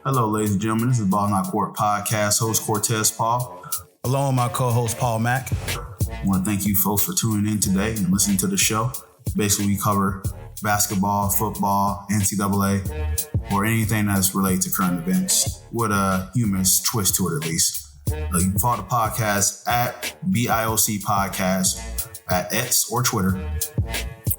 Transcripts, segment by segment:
Hello, ladies and gentlemen. This is Ball Not Court Podcast host Cortez Paul. Along with my co-host Paul Mack. I want to thank you folks for tuning in today and listening to the show. Basically, we cover basketball, football, NCAA, or anything that's related to current events with a humorous twist to it, at least. You can follow the podcast at BIOC Podcast at X or Twitter.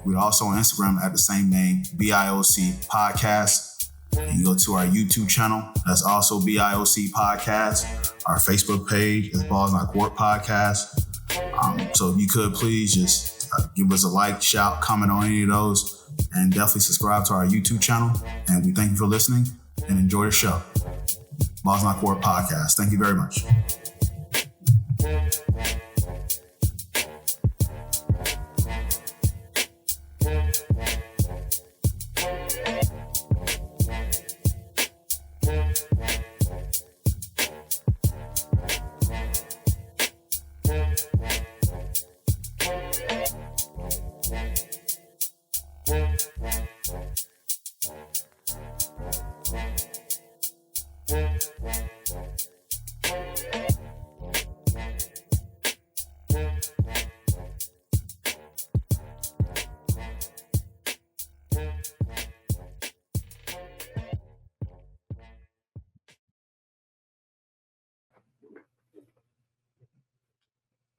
We're also on Instagram at the same name, BIOC Podcast. You go to our YouTube channel, that's also BIOC Podcast. Our Facebook page is Balls Not Court Podcast. So if you could please just give us a like, shout, comment on any of those, and definitely subscribe to our YouTube channel. And we thank you for listening and enjoy the show. Balls Not Court Podcast. Thank you very much.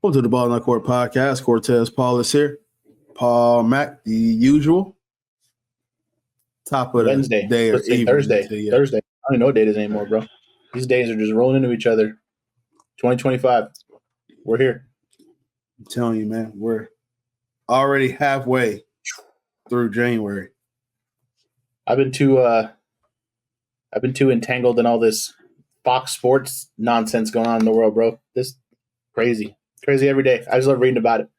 Welcome to the Ball Not Court Podcast. Cortez Paul is here. Paul Mack, the usual. Top of the Wednesday. day or evening. Thursday. Thursday. I don't even know what day it is anymore, bro. These days are just rolling into each other. 2025. We're here. I'm telling you, man, we're already halfway through January. I've been too entangled in all this Fox Sports nonsense going on in the world, bro. This crazy every day. I just love reading about it.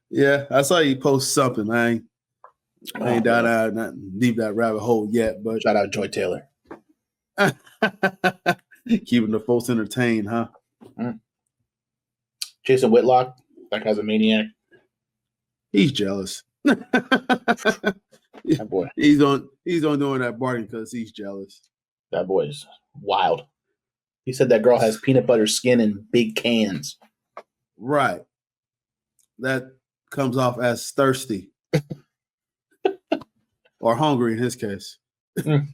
Yeah, I saw you post something. I ain't down not deep that rabbit hole yet, but shout out Joy Taylor. Keeping the folks entertained, huh? Jason Whitlock, that guy's a maniac. He's jealous. That boy. He's on doing that bargain because he's jealous. That boy is wild. He said that girl has peanut butter skin in big cans. Right. That comes off as thirsty. Or hungry in his case. As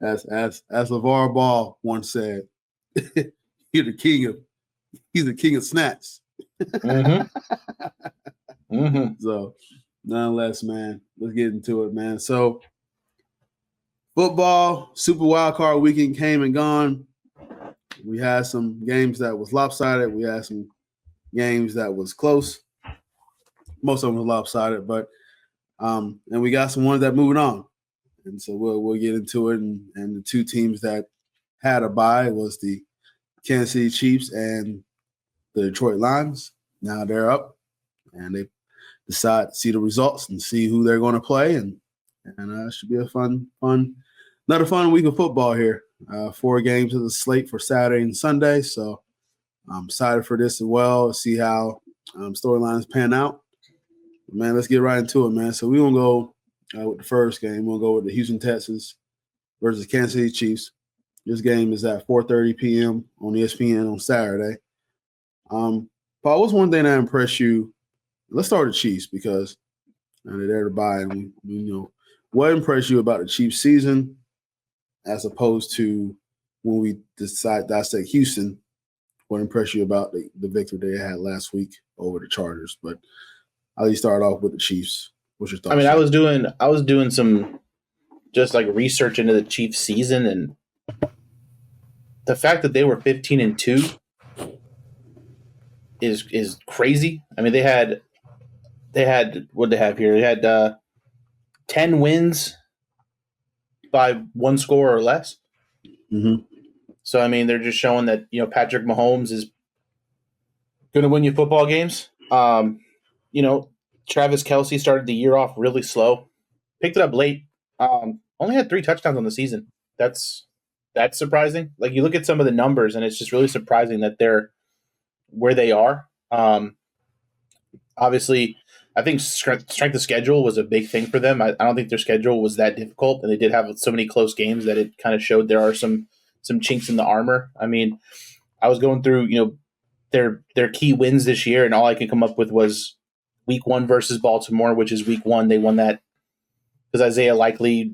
LeVar Ball once said, he's the king of snacks. So nonetheless, man, let's get into it, man. So football, Super Wild Card weekend came and gone. We had some games that was lopsided. We had some games that was close. Most of them were lopsided, but and we got some ones that moving on. And so we'll get into it. And the two teams that had a bye was the Kansas City Chiefs and the Detroit Lions. Now they're up, and they decide to see the results and see who they're going to play. And it should be another fun week of football here. 4 games of the slate for Saturday and Sunday. So I'm excited for this as well. See how storylines pan out. Man, let's get right into it, man. So we're going to go with the first game. We'll go with the Houston Texans versus Kansas City Chiefs. This game is at 4:30 p.m. on ESPN on Saturday. Paul, what's one thing that impressed you? Let's start with the Chiefs because they're there to buy. And we know what impressed you about the Chiefs season as opposed to when we decide to dissect Houston. What impressed you about the victory they had last week over the Chargers? But I'll start off with the Chiefs. What's your thoughts? I mean, I was doing some just like research into the Chiefs season, and the fact that they were 15-2 is crazy. I mean, they had what they have here. They had 10 wins by 1 score or less. Mm-hmm. So I mean, they're just showing that Patrick Mahomes is going to win you football games. Travis Kelce started the year off really slow, picked it up late. Only had 3 touchdowns on the season. That's surprising. Like, you look at some of the numbers, and it's just really surprising that they're where they are. Obviously, I think strength of schedule was a big thing for them. I don't think their schedule was that difficult, and they did have so many close games that it kind of showed there are some chinks in the armor. I mean, I was going through, their key wins this year, and all I could come up with was Week 1 versus Baltimore, which is Week 1. They won that because Isaiah Likely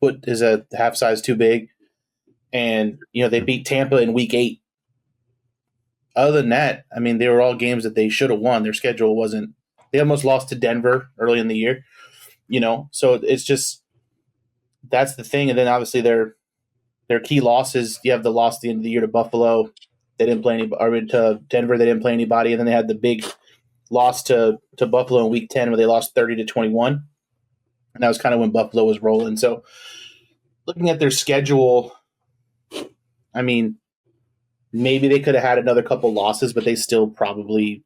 foot is a half size too big, and they beat Tampa in Week 8. Other than that, I mean, they were all games that they should have won. Their schedule wasn't. They almost lost to Denver early in the year, So it's just that's the thing. And then obviously their key losses. You have the loss at the end of the year to Buffalo. They didn't play anybody. Or to Denver, they didn't play anybody. And then they had the big loss to Buffalo in Week 10 where they lost 30-21. And that was kind of when Buffalo was rolling. So looking at their schedule, I mean, maybe they could have had another couple losses, but they still probably,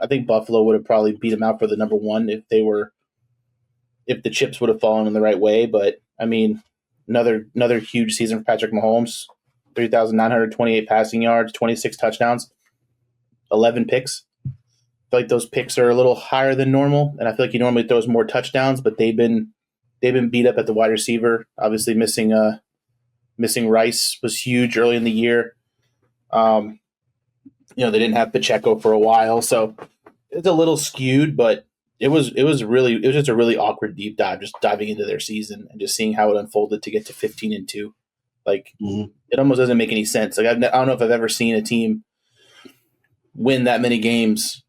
I think Buffalo would have probably beat them out for the number 1 if the chips would have fallen in the right way. But I mean, another huge season for Patrick Mahomes, 3,928 passing yards, 26 touchdowns, 11 picks. I feel like those picks are a little higher than normal, and I feel like he normally throws more touchdowns, but they've been beat up at the wide receiver. Obviously, missing Rice was huge early in the year. They didn't have Pacheco for a while, so it's a little skewed, but it was just a really awkward deep dive, just diving into their season and just seeing how it unfolded to get to 15-2. Like It almost doesn't make any sense. Like I don't know if I've ever seen a team win that many games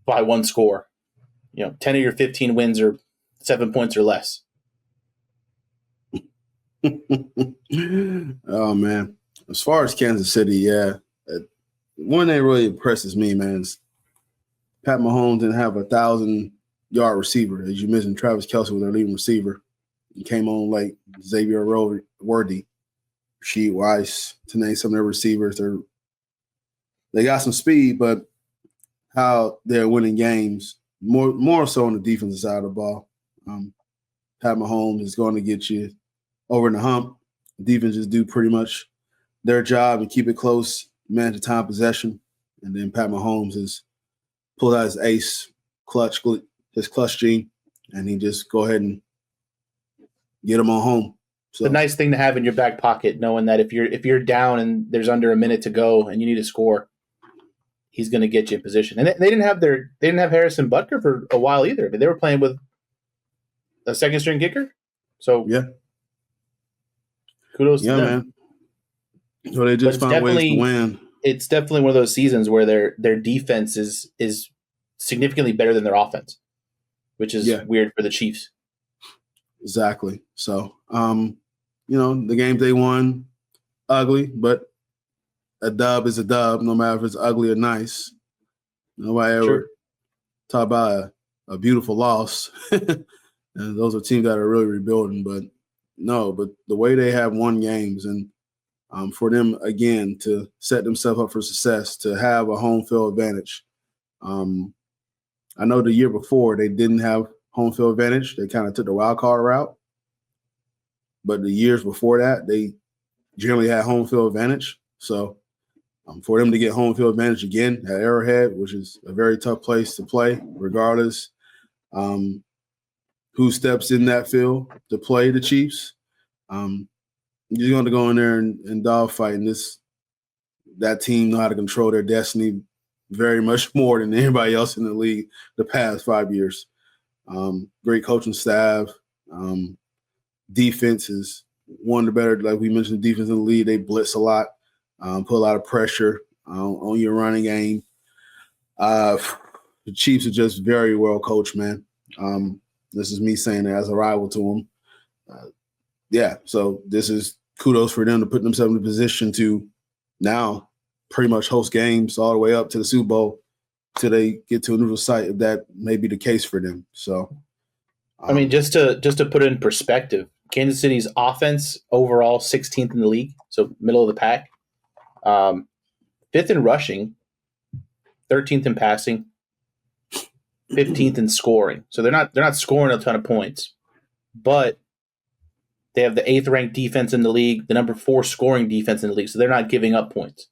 by one score. 10 of your 15 wins are 7 points or less. Oh man, as far as Kansas City, one that really impresses me, man, is Pat Mahomes didn't have 1,000-yard receiver. As you mentioned, Travis Kelce was their leading receiver. He came on late. Xavier Worthy, Rasheed Rice, to name some of their receivers. They got some speed, but how they're winning games, more so on the defensive side of the ball. Pat Mahomes is going to get you over the hump. Defenses do pretty much their job and keep it close, manage the time possession. And then Pat Mahomes is pulled out his ace, his clutch gene, and he just go ahead and get them on home. So it's a nice thing to have in your back pocket, knowing that if you're down and there's under a minute to go and you need to score, he's going to get you in position. And they didn't have Harrison Butker for a while either. I mean, they were playing with a second string kicker. So kudos to them. Man. So they just found ways to win. It's definitely one of those seasons where their defense is significantly better than their offense, which is weird for the Chiefs. Exactly. So, the games they won, ugly, but a dub is a dub, no matter if it's ugly or nice. Nobody ever talk about a beautiful loss. And those are teams that are really rebuilding. But the way they have won games and for them, again, to set themselves up for success, to have a home field advantage. I know the year before they didn't have home field advantage. They kind of took the wild card route. But the years before that, they generally had home field advantage. So for them to get home field advantage again at Arrowhead, which is a very tough place to play, regardless who steps in that field to play the Chiefs, you're going to go in there and dogfight, and that team know how to control their destiny very much more than anybody else in the league the past 5 years. Great coaching staff. Defense is one of the better, like we mentioned, defense in the league. They blitz a lot, put a lot of pressure on your running game. The Chiefs are just very well coached, man. This is me saying that as a rival to them. So this is kudos for them to put themselves in a position to now pretty much host games all the way up to the Super Bowl till they get to a neutral site, if that may be the case for them. So, I mean, just to put it in perspective, Kansas City's offense overall 16th in the league, so middle of the pack, 5th in rushing, 13th in passing, 15th in scoring. So they're not scoring a ton of points, but they have the 8th ranked defense in the league, the number 4 scoring defense in the league. So they're not giving up points,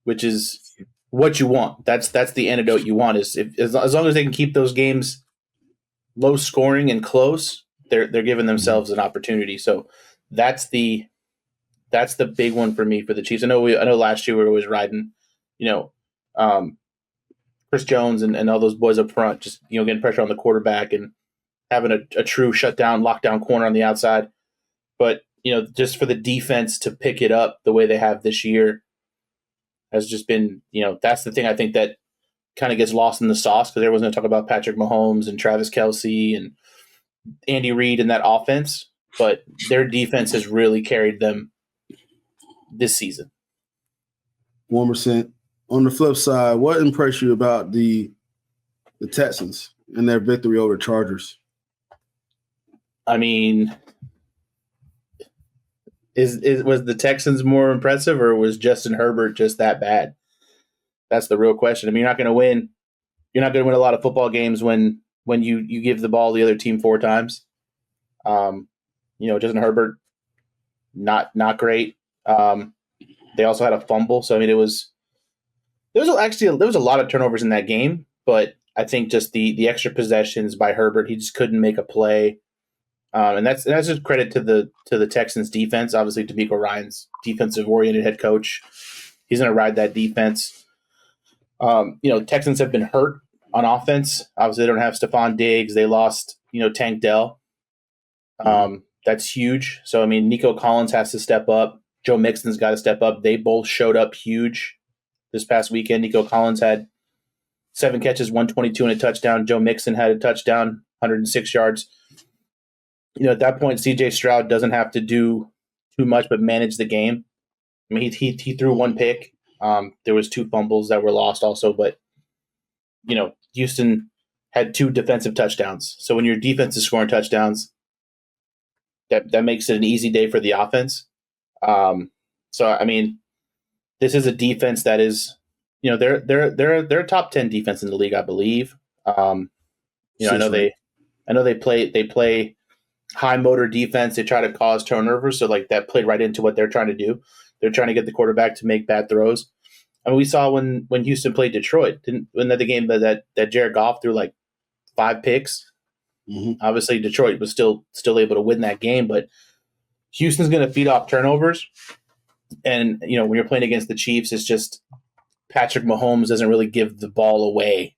which is what you want. That's the antidote you want. Is as long as they can keep those games low scoring and close, they're giving themselves an opportunity. So that's the big one for me for the Chiefs. I know last year we were always riding, Chris Jones and all those boys up front, just getting pressure on the quarterback and having a true shutdown, lockdown corner on the outside. But just for the defense to pick it up the way they have this year has just been, that's the thing I think that kind of gets lost in the sauce, because everyone's going to talk about Patrick Mahomes and Travis Kelce and Andy Reid in that offense, but their defense has really carried them this season. 1%. On the flip side, what impressed you about the Texans and their victory over the Chargers? I mean, was the Texans more impressive, or was Justin Herbert just that bad? That's the real question. I mean, you're not going to win. You're not going to win a lot of football games when you give the ball to the other team 4 times. Justin Herbert, not great. They also had a fumble, so I mean, there was a lot of turnovers in that game, but I think just the extra possessions by Herbert, he just couldn't make a play. And that's just credit to the Texans defense. Obviously, D'Amico Ryan's defensive-oriented head coach. He's going to ride that defense. Texans have been hurt on offense. Obviously, they don't have Stephon Diggs. They lost, Tank Dell. That's huge. So, I mean, Nico Collins has to step up. Joe Mixon's got to step up. They both showed up huge this past weekend. Nico Collins had 7 catches, 122 and a touchdown. Joe Mixon had a touchdown, 106 yards. At that point, C.J. Stroud doesn't have to do too much but manage the game. I mean, he threw 1 pick. There was 2 fumbles that were lost also, but Houston had 2 defensive touchdowns. So when your defense is scoring touchdowns, that makes it an easy day for the offense. So I mean, this is a defense that is, they're a top 10 defense in the league, I believe. I know they play high motor defense. They try to cause turnovers, so like that played right into what they're trying to do. They're trying to get the quarterback to make bad throws. I mean, we saw when Houston played Detroit, wasn't that the game that Jared Goff threw like 5 picks? Mm-hmm. Obviously, Detroit was still able to win that game, but Houston's going to feed off turnovers. And, when you're playing against the Chiefs, it's just Patrick Mahomes doesn't really give the ball away.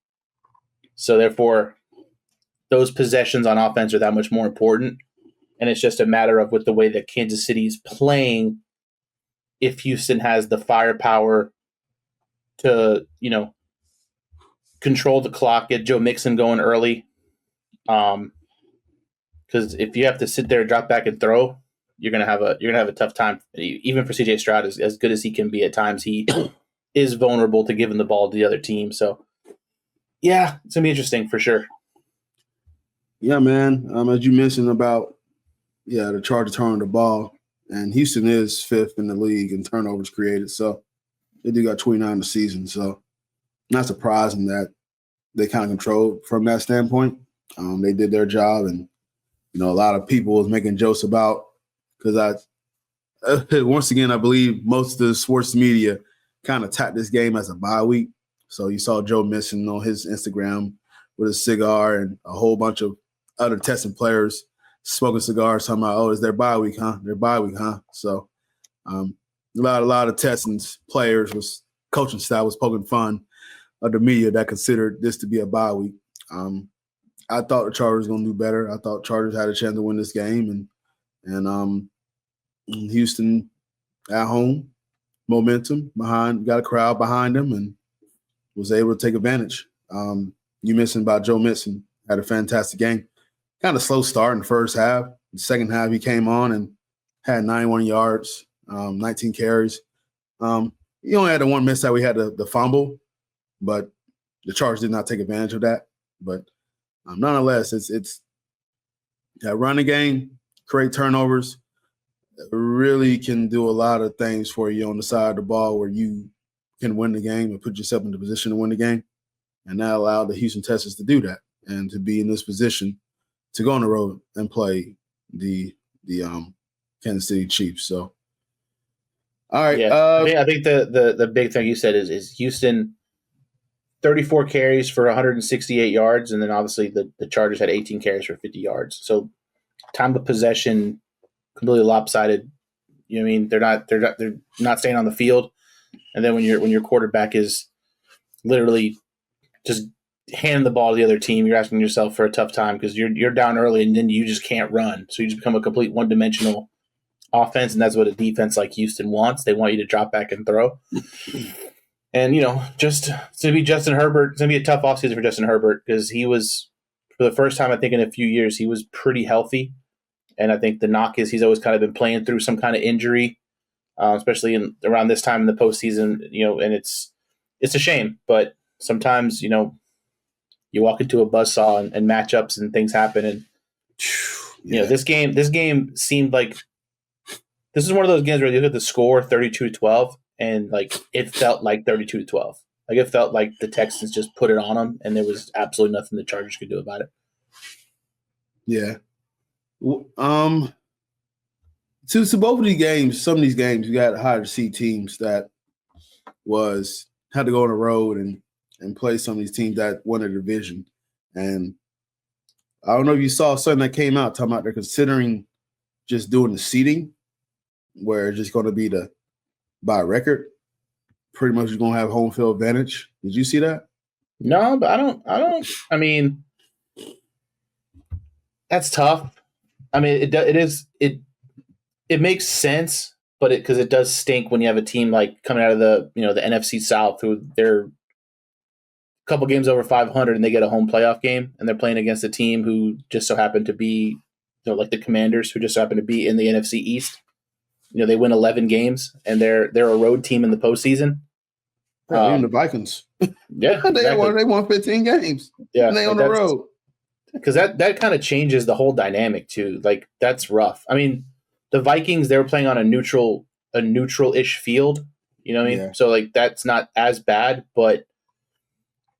So, therefore, those possessions on offense are that much more important. And it's just a matter of, with the way that Kansas City is playing, if Houston has the firepower to, control the clock, get Joe Mixon going early. Because if you have to sit there, drop back and throw, you're gonna have a tough time. Even for C.J. Stroud, as good as he can be at times, he is vulnerable to giving the ball to the other team. So, yeah, it's gonna be interesting for sure. Yeah, man. As you mentioned about the Chargers turning the ball, and Houston is 5th in the league in turnovers created. So they do got 29 in the season. So not surprising that they kind of controlled from that standpoint. They did their job, and a lot of people was making jokes about, because once again, I believe most of the sports media kind of tapped this game as a bye week. So you saw Joe Mixon on his Instagram with a cigar and a whole bunch of other Texan players smoking cigars, talking about, it's their bye week, huh? Their bye week, huh? So a lot of Texans players coaching staff was poking fun of the media that considered this to be a bye week. I thought the Chargers were going to do better. I thought Chargers had a chance to win this game, and Houston at home, momentum behind, got a crowd behind them, and was able to take advantage. You mentioned about Joe Mixon, had a fantastic game. Kind of slow start in the first half. The second half, he came on and had 91 yards, 19 carries. He only had the one miss that we had the fumble, but the Chargers did not take advantage of that. But nonetheless, it's that running game, create turnovers, really can do a lot of things for you on the side of the ball where you can win the game and put yourself in the position to win the game. And that allowed the Houston Texans to do that and to be in this position to go on the road and play the Kansas City Chiefs. So, all right. Yeah, I think the big thing you said is Houston 34 carries for 168 yards, and then obviously the Chargers had 18 carries for 50 yards. So time of possession completely lopsided. You know what I mean? They're not staying on the field. And then when your quarterback is literally just handing the ball to the other team, you're asking yourself for a tough time because you're down early and then you just can't run. So you just become a complete one-dimensional offense, and that's what a defense like Houston wants. They want you to drop back and throw. And, just to be Justin Herbert, it's going to be a tough offseason for Justin Herbert because he was, for the first time I think in a few years, he was pretty healthy. And I think the knock is he's always kind of been playing through some kind of injury, especially around this time in the postseason, and it's a shame. But sometimes, you walk into a buzzsaw and matchups and things happen. And, this game seemed like this is one of those games where you look at the score 32-12, and it felt like 32-12. It felt like the Texans just put it on them, and there was absolutely nothing the Chargers could do about it. Yeah. To both of these games, some of these games, you got hard to see teams that had to go on the road and play some of these teams that won a division. And I don't know if you saw something that came out talking about they're considering just doing the seeding, where it's just going to be by record. Pretty much you're going to have home field advantage. Did you see that? No, but I mean, that's tough. I mean, it makes sense, but because it does stink when you have a team coming out of the NFC South who they're a couple games over 500 and they get a home playoff game and they're playing against a team who just so happened to be like the Commanders, who just so happen to be in the NFC East. They win 11 games and they're a road team in the postseason. Even the Vikings. Yeah, exactly. they won 15 games. Yeah, and they on the road. Because that kind of changes the whole dynamic too. That's rough. I mean, the Vikings, they were playing on a neutral-ish field. You know what I mean? Yeah. So that's not as bad. But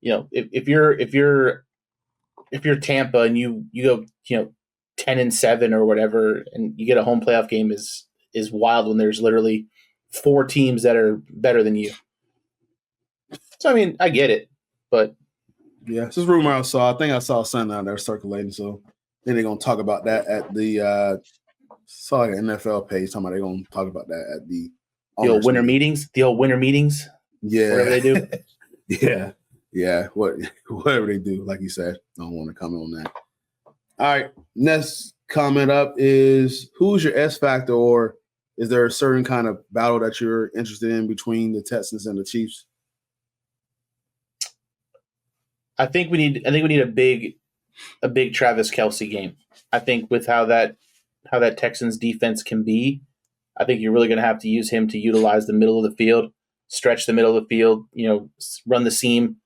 if you're Tampa and you go 10-7 or whatever, and you get a home playoff game is wild when there's literally 4 teams that are better than you. So I mean, I get it, but. Yeah, it's this rumor I saw. I think I saw something out there circulating. So then they're gonna talk about that at the saw an NFL page talking about they're gonna talk about that at the old winter meetings. The old winter meetings. Yeah, whatever they do. yeah. Whatever they do, like you said, I don't want to comment on that. All right, next comment up is who's your S factor, or is there a certain kind of battle that you're interested in between the Texans and the Chiefs? I think we need a big Travis Kelce game. I think with how that Texans defense can be, I think you're really going to have to use him to utilize the middle of the field, stretch the middle of the field, run the seam,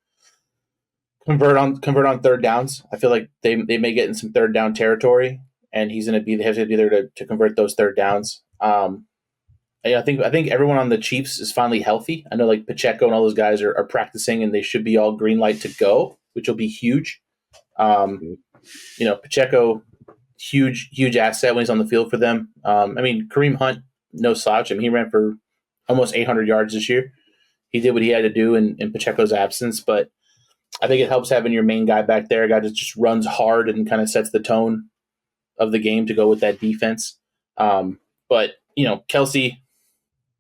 convert on third downs. I feel like they may get in some third down territory, and they have to be there to convert those third downs. I think everyone on the Chiefs is finally healthy. I know Pacheco and all those guys are practicing, and they should be all green light to go, which will be huge. Pacheco, huge asset when he's on the field for them. I mean, Kareem Hunt, no slouch. I mean, he ran for almost 800 yards this year. He did what he had to do in Pacheco's absence, but I think it helps having your main guy back there, a guy that just runs hard and kind of sets the tone of the game to go with that defense. But Kelce,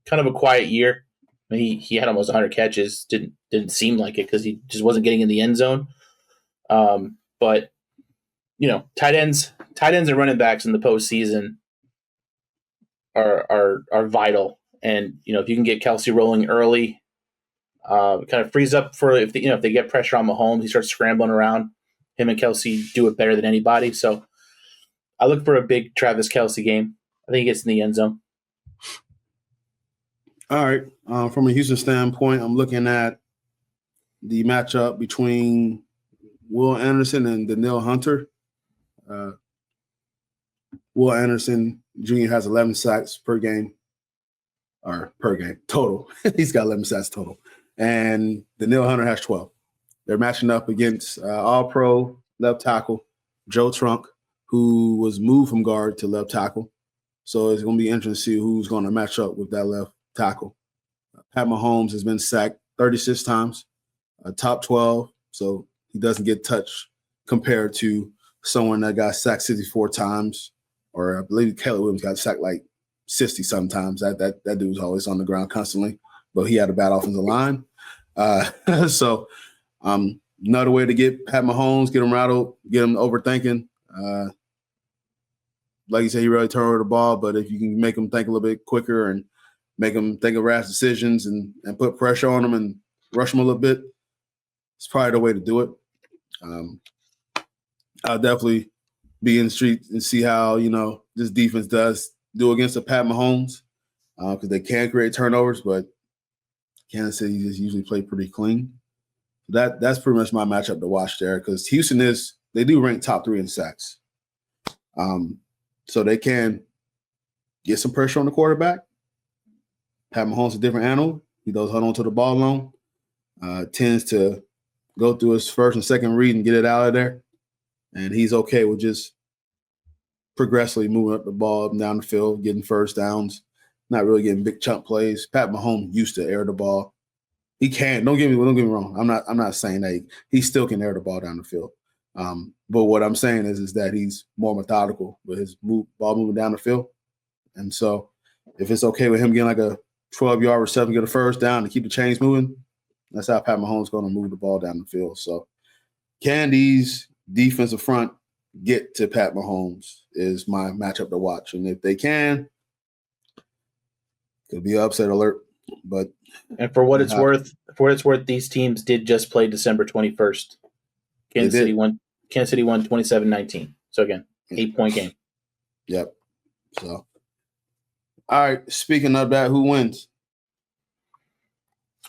kind of a quiet year. I mean, he had almost 100 catches. Didn't seem like it because he just wasn't getting in the end zone. But tight ends and running backs in the postseason are vital. And if you can get Kelce rolling early, kind of frees up for if they get pressure on Mahomes, he starts scrambling around. Him and Kelce do it better than anybody. So I look for a big Travis Kelce game. I think he gets in the end zone. All right. From a Houston standpoint, I'm looking at the matchup between Will Anderson and Danielle Hunter. Will Anderson Jr. has 11 sacks per game total. He's got 11 sacks total. And Danielle Hunter has 12. They're matching up against all-pro left tackle Joe Trunk, who was moved from guard to left tackle. So it's going to be interesting to see who's going to match up with that left tackle. Pat Mahomes has been sacked 36 times. a top 12, so he doesn't get touched compared to someone that got sacked 64 times, or I believe Caleb Williams got sacked like 60 sometimes. That dude was always on the ground constantly, but he had a bad offensive line. So another way to get Pat Mahomes, get him rattled, get him overthinking. Like you said, he really turned over the ball, but if you can make him think a little bit quicker and make him think of rash decisions and put pressure on him and rush him a little bit, it's probably the way to do it. I'll definitely be in the street and see how, this defense does do against a Pat Mahomes, because they can create turnovers, but Kansas City just usually play pretty clean. That's pretty much my matchup to watch there, because Houston they do rank top 3 in sacks. So they can get some pressure on the quarterback. Pat Mahomes is a different animal. He does hold on to the ball long, tends to go through his first and second read and get it out of there. And he's okay with just progressively moving up the ball up and down the field, getting first downs, not really getting big chunk plays. Pat Mahomes used to air the ball. He can. Don't get me wrong. I'm not saying that he still can air the ball down the field. But what I'm saying is that he's more methodical with his ball moving down the field. And so if it's okay with him getting like a 12-yard reception, get a first down to keep the chains moving, that's how Pat Mahomes is going to move the ball down the field. So can these defensive front get to Pat Mahomes is my matchup to watch. And if they can, could be an upset alert. And for what it's worth, these teams did just play December 21st. Kansas City won 27-19. So again, 8-point game. Yep. So, all right. Speaking of that, who wins?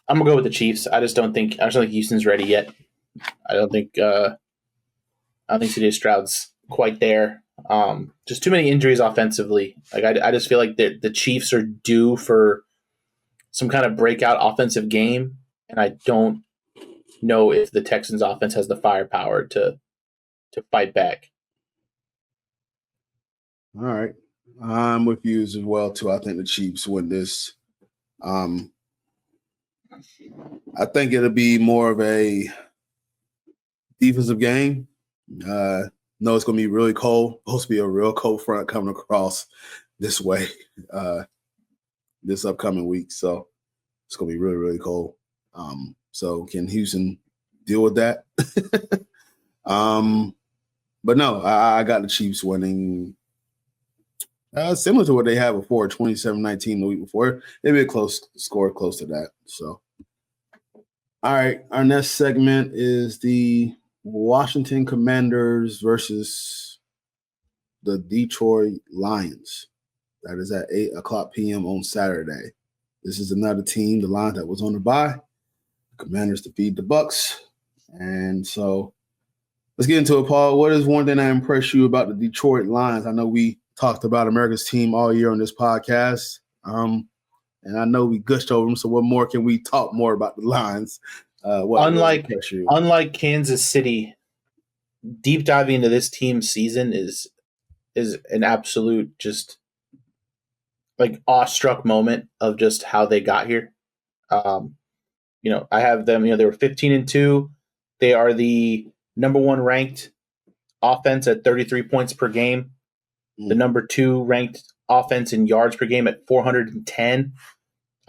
I'm gonna go with the Chiefs. I just don't think Houston's ready yet. I don't think CJ Stroud's quite there. Just too many injuries offensively. Like I just feel like the Chiefs are due for some kind of breakout offensive game, and I don't know if the Texans offense has the firepower to fight back. All right. I'm with you as well, too. I think the Chiefs win this. I think it'll be more of a defensive game. No, it's going to be really cold. Supposed to be a real cold front coming across this way this upcoming week. So it's going to be really, really cold. So can Houston deal with that? But no, I got the Chiefs winning. Similar to what they had before, 27-19 the week before. Maybe a close score close to that. So, all right, our next segment is the Washington Commanders versus the Detroit Lions. That is at 8:00 p.m. on Saturday. This is another team, the Lions, that was on the bye. The Commanders defeat the Bucks. And so let's get into it, Paul. What is one thing that impressed you about the Detroit Lions? I know we talked about America's team all year on this podcast, and I know we gushed over them. So what more can we talk more about the Lions? Unlike Kansas City, deep diving into this team's season is an absolute just like awestruck moment of just how they got here. I have them. They were 15-2. They are the number 1 ranked offense at 33 points per game. The number 2 ranked offense in yards per game at 410.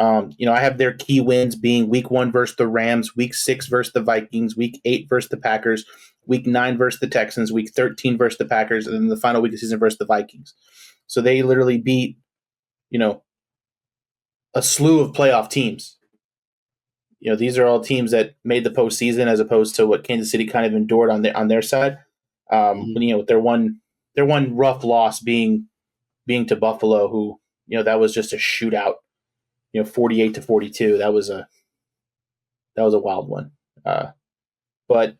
I have their key wins being week 1 versus the Rams, week 6 versus the Vikings, week 8 versus the Packers, week 9 versus the Texans, week 13 versus the Packers, and then the final week of the season versus the Vikings. So they literally beat, a slew of playoff teams. These are all teams that made the postseason as opposed to what Kansas City kind of endured on their side. With their one rough loss being to Buffalo, who that was just a shootout. 48-42. That was a wild one. But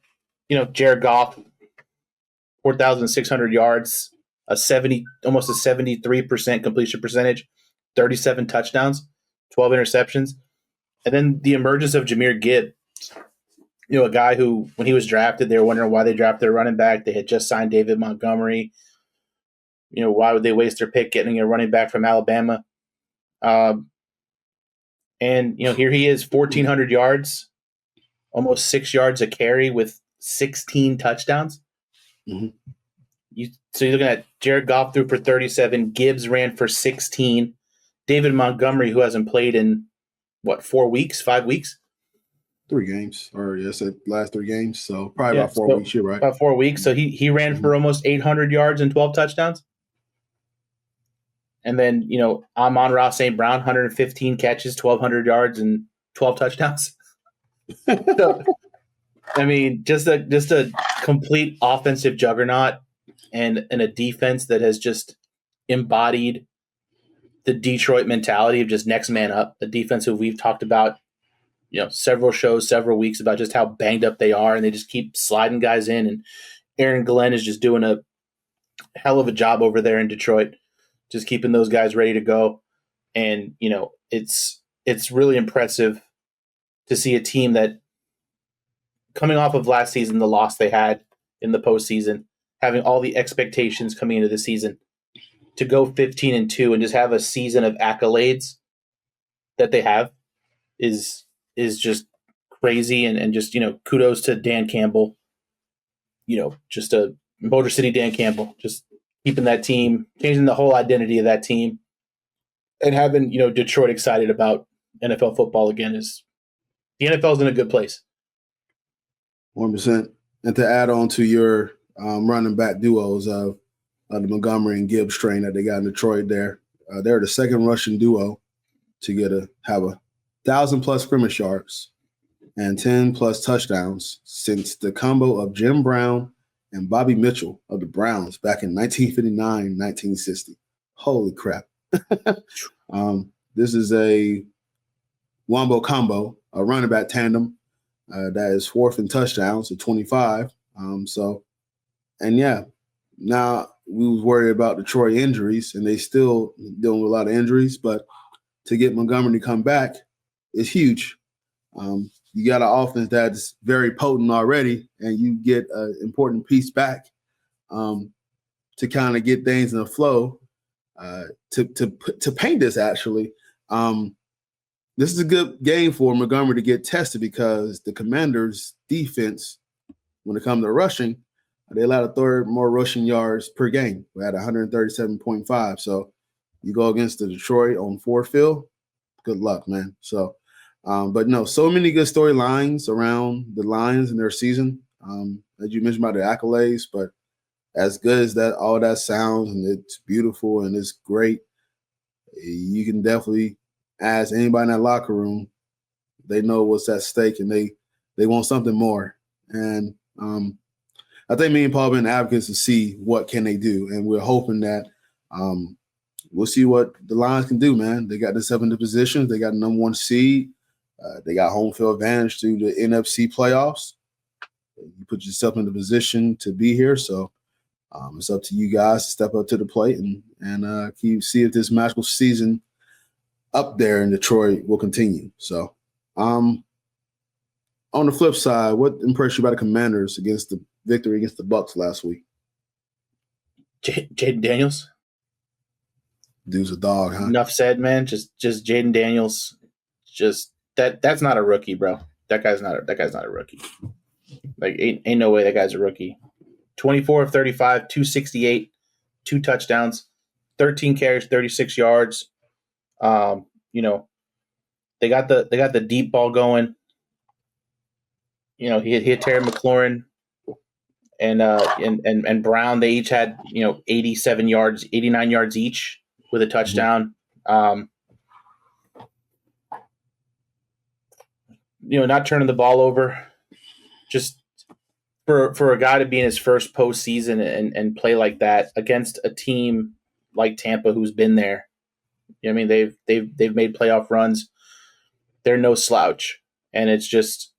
Jared Goff, 4,600 yards, almost a 73% completion percentage, 37 touchdowns, 12 interceptions, and then the emergence of Jahmyr Gibbs. A guy who, when he was drafted, they were wondering why they drafted a running back. They had just signed David Montgomery. Why would they waste their pick getting a running back from Alabama? And here he is, 1,400 yards, almost 6 yards a carry with 16 touchdowns. Mm-hmm. So you're looking at Jared Goff threw for 37. Gibbs ran for 16. David Montgomery, who hasn't played in, 5 weeks? 3 games, or yes, last 3 games. So probably about 4 weeks. You're right. About 4 weeks. So he ran for almost 800 yards and 12 touchdowns. And then, Amon-Ra St. Brown, 115 catches, 1,200 yards, and 12 touchdowns. So, I mean, just a complete offensive juggernaut and a defense that has just embodied the Detroit mentality of just next man up. The defense that we've talked about, several shows, several weeks about just how banged up they are, and they just keep sliding guys in. And Aaron Glenn is just doing a hell of a job over there in Detroit, just keeping those guys ready to go. And, it's really impressive to see a team that, coming off of last season, the loss they had in the postseason, having all the expectations coming into the season, to go 15-2 and just have a season of accolades that they have is just crazy. And just, kudos to Dan Campbell, just a Motor City Dan Campbell, just keeping that team, changing the whole identity of that team, and having, Detroit excited about NFL football again. Is the NFL's in a good place. 100%. And to add on to your running back duos of the Montgomery and Gibbs train that they got in Detroit there, they're the second rushing duo to have 1,000+ scrimmage yards and 10+ touchdowns since the combo of Jim Brown and Bobby Mitchell of the Browns back in 1959, 1960. Holy crap. This is a wombo combo, a running back tandem that is 4th in touchdowns at 25. Now we was worried about Detroit injuries, and they still dealing with a lot of injuries, but to get Montgomery to come back is huge. You got an offense that's very potent already, and you get an important piece back to kind of get things in a flow. To paint this, actually, this is a good game for Montgomery to get tested because the Commanders' defense, when it comes to rushing, they allowed a third more rushing yards per game. We had 137.5. So you go against the Detroit on Ford Field, good luck, man. So, but no, so many good storylines around the Lions and their season. As you mentioned about the accolades, but as good as that, all that sounds, and it's beautiful and it's great, you can definitely ask anybody in that locker room. They know what's at stake, and they want something more. And I think me and Paul have been advocates to see what can they do, and we're hoping that we'll see what the Lions can do, man. They got themselves into positions. They got the number 1 seed. They got home field advantage through the NFC playoffs. You put yourself in the position to be here, so it's up to you guys to step up to the plate and see if this magical season up there in Detroit will continue. So on the flip side, what impressed you about the Commanders against the victory against the Bucs last week? Jaden Daniels. Dude's a dog, huh? Enough said, man. Just Jaden Daniels. Just that's not a rookie, bro. That guy's not a rookie. Like ain't no way that guy's a rookie. 24 of 35, 268, 2 touchdowns, 13 carries, 36 yards. They got the deep ball going. He hit Terry McLaurin and Brown. They each had 87 yards, 89 yards each with a touchdown. Not turning the ball over. Just for a guy to be in his first postseason and play like that against a team like Tampa, who's been there. I mean, they've made playoff runs. They're no slouch, and it's just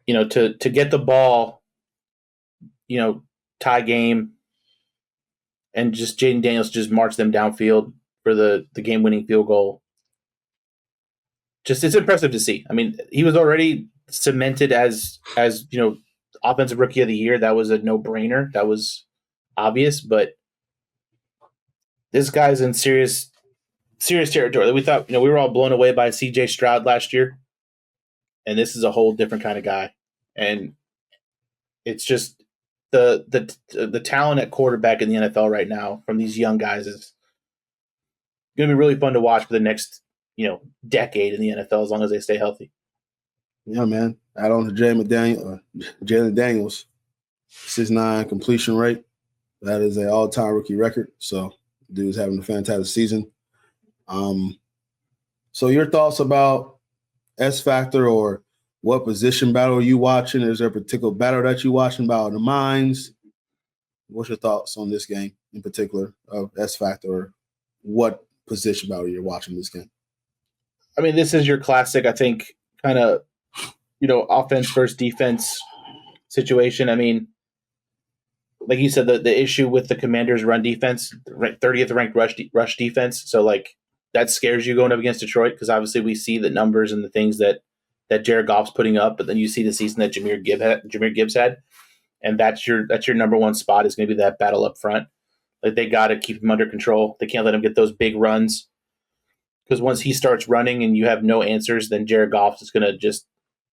to get the ball, tie game, and just Jaden Daniels just march them downfield for the game winning field goal. Just it's impressive to see. I mean, he was already cemented as offensive rookie of the year. That was a no-brainer. That was obvious, but this guy's in serious territory. We thought, we were all blown away by CJ Stroud last year. and this is a whole different kind of guy. And it's just the talent at quarterback in the NFL right now from these young guys is going to be really fun to watch for the next, decade in the NFL as long as they stay healthy. Yeah, man. Add on to Jalen Daniels, 6'9" completion rate. That is an all-time rookie record. So, dude's having a fantastic season. So your thoughts about S Factor, or what position battle are you watching? Is there a particular battle that you're watching about the Mines? What's your thoughts on this game in particular of S Factor, or what position battle you're watching this game? I mean, this is your classic, I think, kind of, offense versus defense situation. I mean, like you said, the issue with the Commanders' run defense, 30th ranked rush defense. So, that scares you going up against Detroit, because obviously we see the numbers and the things that Jared Goff's putting up, but then you see the season that Jahmyr Gibbs had, and that's your number one spot is going to be that battle up front. Like, they got to keep him under control. They can't let him get those big runs, because once he starts running and you have no answers, then Jared Goff is going to just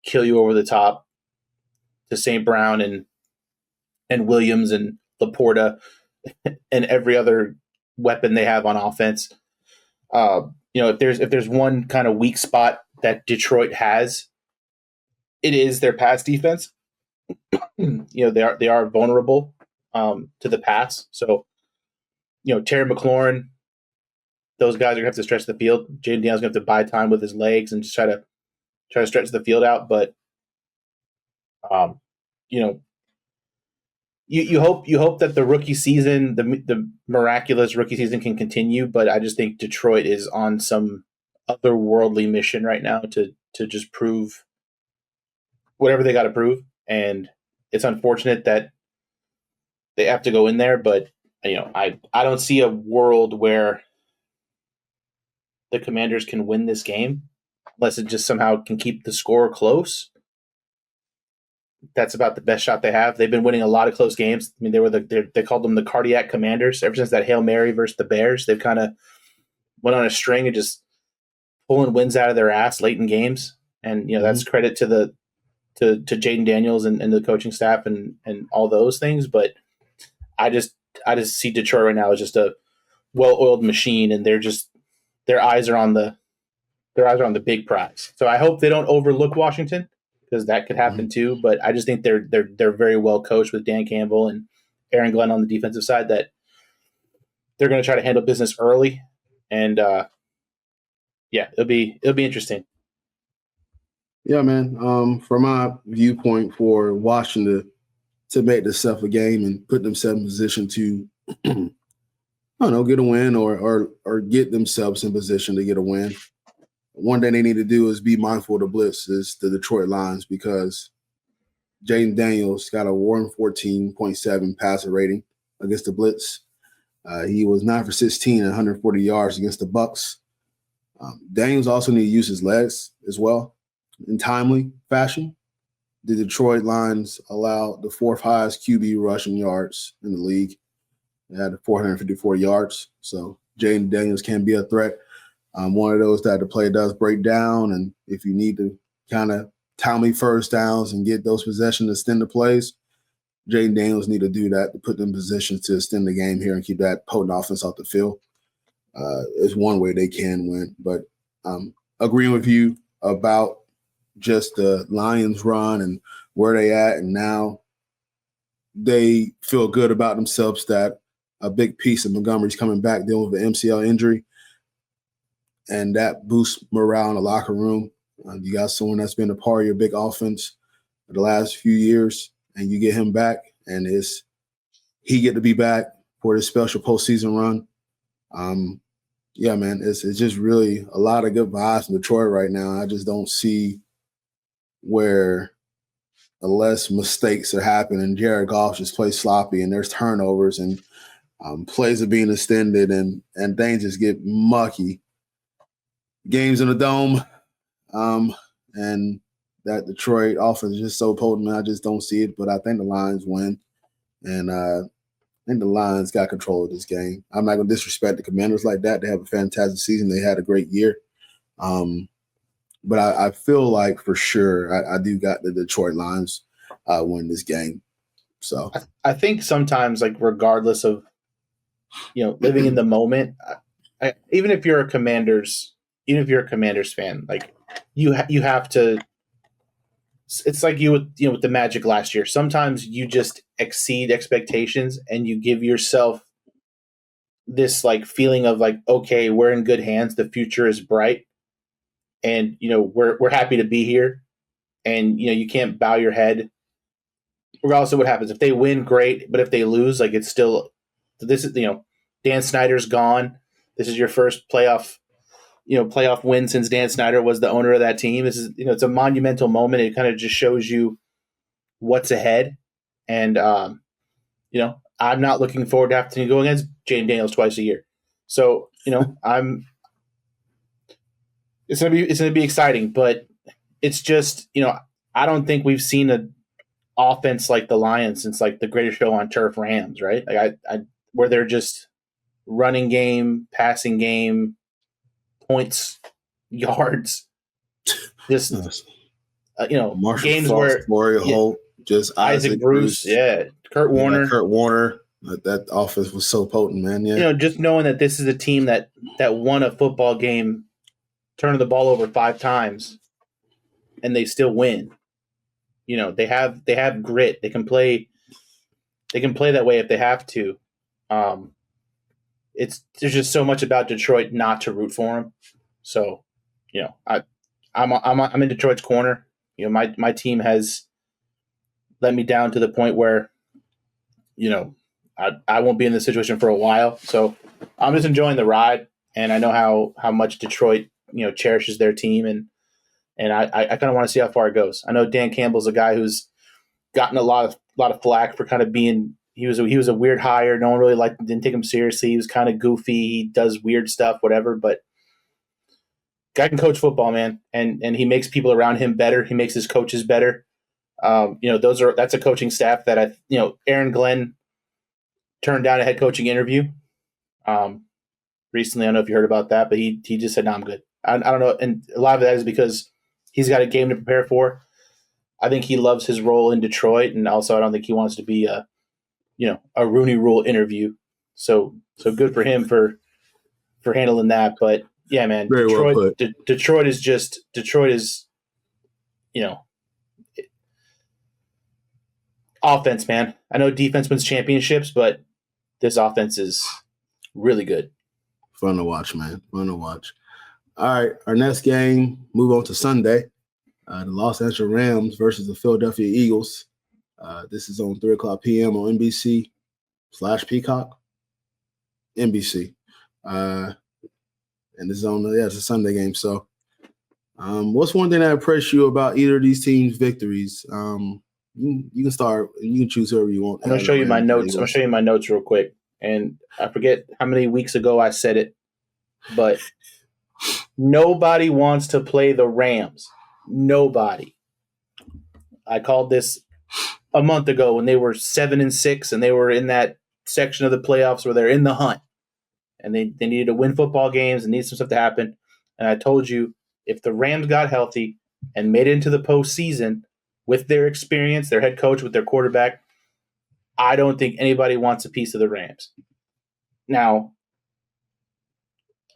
kill you over the top to St. Brown and Williams and Laporta and every other weapon they have on offense. If there's one kind of weak spot that Detroit has, it is their pass defense. They are vulnerable to the pass. So, Terry McLaurin, those guys are gonna have to stretch the field. Jaden Daniels gonna have to buy time with his legs and just try to stretch the field out. But you hope that the rookie season, the miraculous rookie season, can continue. But I just think Detroit is on some otherworldly mission right now to just prove whatever they got to prove. And it's unfortunate that they have to go in there, but I don't see a world where the Commanders can win this game unless it just somehow can keep the score close. That's about the best shot they have. They've been winning a lot of close games. I mean, they called them the Cardiac Commanders ever since that Hail Mary versus the Bears. They've kind of went on a string of just pulling wins out of their ass late in games, and that's credit to Jaden Daniels and the coaching staff and all those things. But I just see Detroit right now as just a well-oiled machine, and their eyes are on the big prize. So I hope they don't overlook Washington, because that could happen too. But I just think they're very well coached with Dan Campbell and Aaron Glenn on the defensive side, that they're going to try to handle business early. And it'll be interesting. Yeah, man. From my viewpoint, for Washington to make this a game and put themselves in position to, get a win or get themselves in position to get a win. One thing they need to do is be mindful of the blitz, is the Detroit Lions, because Jaden Daniels got a 114.7 passer rating against the blitz. He was 9 for 16 and 140 yards against the Bucs. Daniels also need to use his legs as well in timely fashion. The Detroit Lions allowed the fourth highest QB rushing yards in the league. They had 454 yards. So Jaden Daniels can be a threat. One of those that the play does break down, and if you need to kind of timely first downs and get those possessions to extend the plays, Jaden Daniels need to do that to put them in position to extend the game here and keep that potent offense off the field. Is one way they can win. But agreeing with you about just the Lions run and where they at, and now they feel good about themselves that a big piece of Montgomery's coming back dealing with an MCL injury, and that boosts morale in the locker room. You got someone that's been a part of your big offense for the last few years, and you get him back, and he get to be back for this special postseason run. Yeah, man, it's just really a lot of good vibes in Detroit right now. I just don't see where, unless mistakes are happening, Jared Goff just plays sloppy and there's turnovers and plays are being extended and things just get mucky. Games in the dome, and that Detroit offense is just so potent. I just don't see it, but I think the Lions win, and I think the Lions got control of this game. I'm not going to disrespect the Commanders like that. They have a fantastic season. They had a great year. But I feel like for sure I do got the Detroit Lions win this game. So I think sometimes, like, regardless of, living in the moment, even if you're a Commanders fan, like, you have to. It's like you with the Magic last year. Sometimes you just exceed expectations and you give yourself this like feeling of like, okay, we're in good hands. The future is bright, and we're happy to be here. And you can't bow your head, regardless of what happens. If they win, great. But if they lose, like, it's still this is Dan Snyder's gone. This is your first playoff win since Dan Snyder was the owner of that team. This is, it's a monumental moment. It kind of just shows you what's ahead. And, I'm not looking forward to having to go against Jaden Daniels twice a year. So, it's going to be exciting, but it's just, I don't think we've seen an offense like the Lions since like the Greatest Show on Turf Rams, right? Like where they're just running game, passing game, points, yards, just Marshall games Falk, where Mario Holt, just Isaac Bruce, Kurt Warner. Kurt Warner. That offense was so potent, man. Yeah, Just knowing that this is a team that won a football game, turning the ball over 5 times, and they still win. They have grit. They can play that way if they have to. There's just so much about Detroit not to root for them. So, I'm in Detroit's corner. My team has let me down to the point where, I won't be in this situation for a while. So I'm just enjoying the ride, and I know how much Detroit, cherishes their team, and I kind of want to see how far it goes. I know Dan Campbell's a guy who's gotten a lot of flack for kind of being. He was a weird hire. No one really didn't take him seriously. He was kind of goofy. He does weird stuff, whatever. But guy can coach football, man, and he makes people around him better. He makes his coaches better. That's a coaching staff that Aaron Glenn turned down a head coaching interview recently. I don't know if you heard about that, but he just said, "No, I'm good." I don't know, and a lot of that is because he's got a game to prepare for. I think he loves his role in Detroit, and also I don't think he wants to be a Rooney Rule interview. So good for him for handling that. But yeah, man, Very well put. Detroit is offense, man. I know defense wins championships, but this offense is really good. Fun to watch, man. Fun to watch. All right, our next game, move on to Sunday. The Los Angeles Rams versus the Philadelphia Eagles. This is on 3:00 p.m. on NBC/Peacock. NBC. And this is on it's a Sunday game. So what's one thing that impressed you about either of these teams' victories? You can start. You can choose whoever you want. I'm going to show you my notes. I'm going to show you my notes real quick. And I forget how many weeks ago I said it, but nobody wants to play the Rams. Nobody. I called this a month ago when they were 7-6 and they were in that section of the playoffs where they're in the hunt. And they needed to win football games and need some stuff to happen. And I told you, if the Rams got healthy and made it into the postseason with their experience, their head coach, with their quarterback, I don't think anybody wants a piece of the Rams. Now,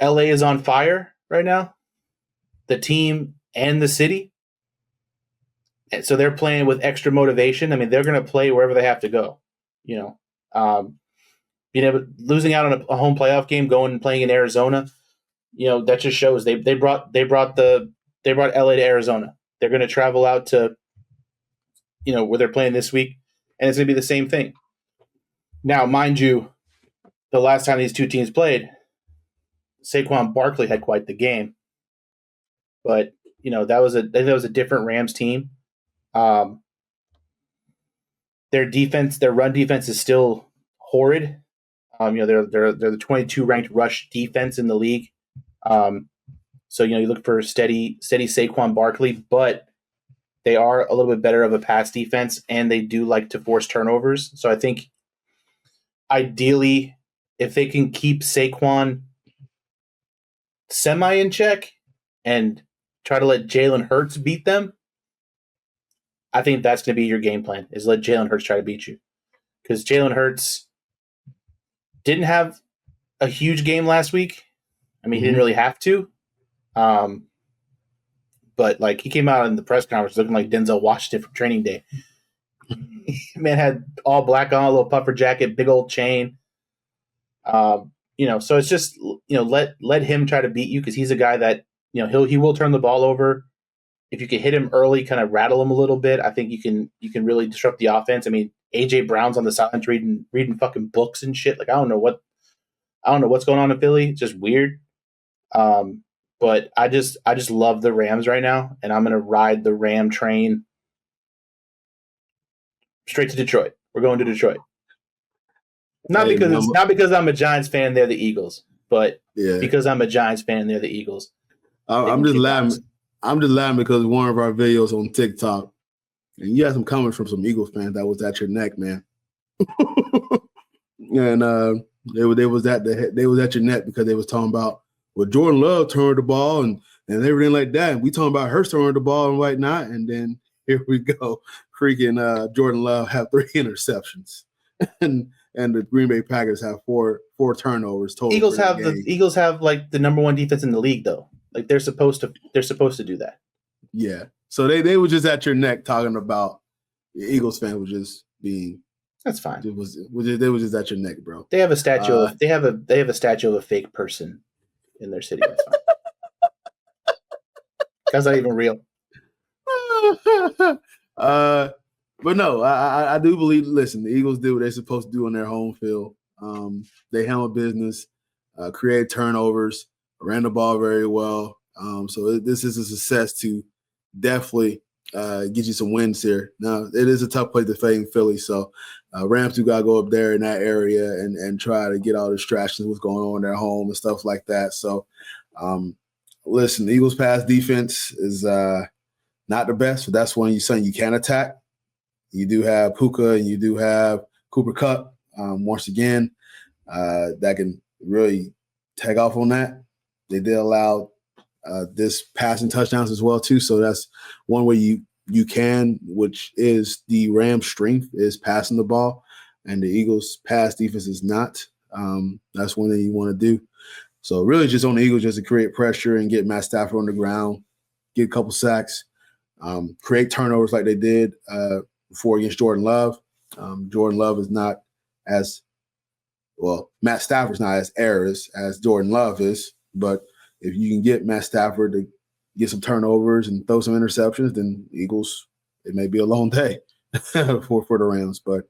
LA is on fire right now, the team and the city. And so they're playing with extra motivation. I mean, they're going to play wherever they have to go. Losing out on a home playoff game, going and playing in Arizona, that just shows they brought LA to Arizona. They're going to travel out to where they're playing this week, and it's going to be the same thing. Now, mind you, the last time these two teams played, Saquon Barkley had quite the game, but that was a different Rams team. Their run defense is still horrid. They're the 22 ranked rush defense in the league. So you look for steady Saquon Barkley, but they are a little bit better of a pass defense, and they do like to force turnovers. So I think ideally, if they can keep Saquon semi in check and try to let Jalen Hurts beat them, I think that's going to be your game plan, is let Jalen Hurts try to beat you. Because Jalen Hurts didn't have a huge game last week. I mean, he didn't really have to. But, like, he came out in the press conference looking like Denzel Washington from Training Day. Man had all black on, a little puffer jacket, big old chain. So it's just, let him try to beat you, because he's a guy that, he will turn the ball over. If you can hit him early, kind of rattle him a little bit, I think you can really disrupt the offense. I mean, AJ Brown's on the sidelines reading fucking books and shit. Like, I don't know what's going on in Philly. It's just weird. But I just love the Rams right now, and I'm gonna ride the Ram train straight to Detroit. We're going to Detroit. Not because I'm a Giants fan, they're the Eagles, but because I'm a Giants fan, they're the Eagles. I'm just laughing. I'm just laughing because one of our videos on TikTok, and you had some comments from some Eagles fans that was at your neck, man. And they was at your neck because they was talking about, well, Jordan Love turned the ball and everything like that. And we talking about Hurts turning the ball and whatnot. And then here we go, freaking Jordan Love have 3 interceptions, and the Green Bay Packers have four turnovers total. Eagles have like the number 1 defense in the league, though. Like, they're supposed to do that. Yeah. So they were just at your neck talking about the Eagles fan was just being. That's fine. They were just at your neck, bro. They have a statue. They have a statue of a fake person in their city. That's fine. That's not even real. But no, I do believe. Listen, the Eagles do what they're supposed to do on their home field. They handle business, create turnovers, ran the ball very well. So this is a success to definitely get you some wins here. Now, it is a tough place to fade in Philly, so Rams do got to go up there in that area and try to get all the distractions, what's going on in their home and stuff like that. So, listen, the Eagles' pass defense is not the best, but that's when you can attack. You do have Puka and you do have Cooper Kupp, once again, that can really tag off on that. They did allow this passing touchdowns as well, too. So that's one way you can, which is the Rams' strength, is passing the ball, and the Eagles' pass defense is not. That's one thing you want to do. So really just on the Eagles just to create pressure and get Matt Stafford on the ground, get a couple sacks, create turnovers like they did before against Jordan Love. Jordan Love is not as – well, Matt Stafford's not as errors as Jordan Love is, but if you can get Matt Stafford to get some turnovers and throw some interceptions, then Eagles, it may be a long day for the Rams. But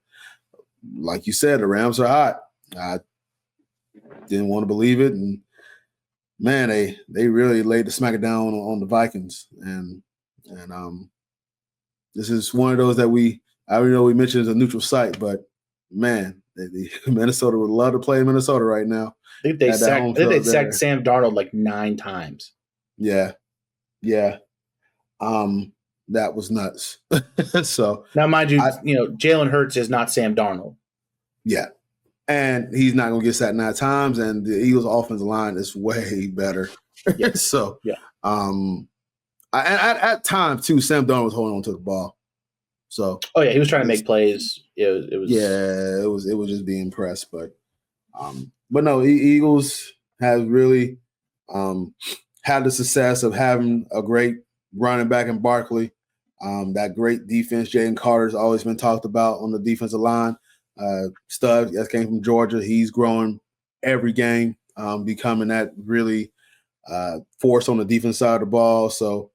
like you said, the Rams are hot. I didn't want to believe it. And, man, they really laid the smack down on the Vikings. And this is one of those that I already know we mentioned as a neutral site, but, man, Minnesota would love to play in Minnesota right now. I think they sacked Sam Darnold like 9 times. Yeah. That was nuts. So now, mind you, Jalen Hurts is not Sam Darnold. Yeah. And he's not going to get sacked 9 times, and the Eagles' offensive line is way better. Yeah. So, yeah. At times, too, Sam Darnold was holding on to the ball. So, he was trying to make plays. It was just being pressed, but no, Eagles have really had the success of having a great running back in Barkley. That great defense, Jaden Carter's always been talked about on the defensive line. Stud that came from Georgia. He's growing every game, becoming that really force on the defense side of the ball. So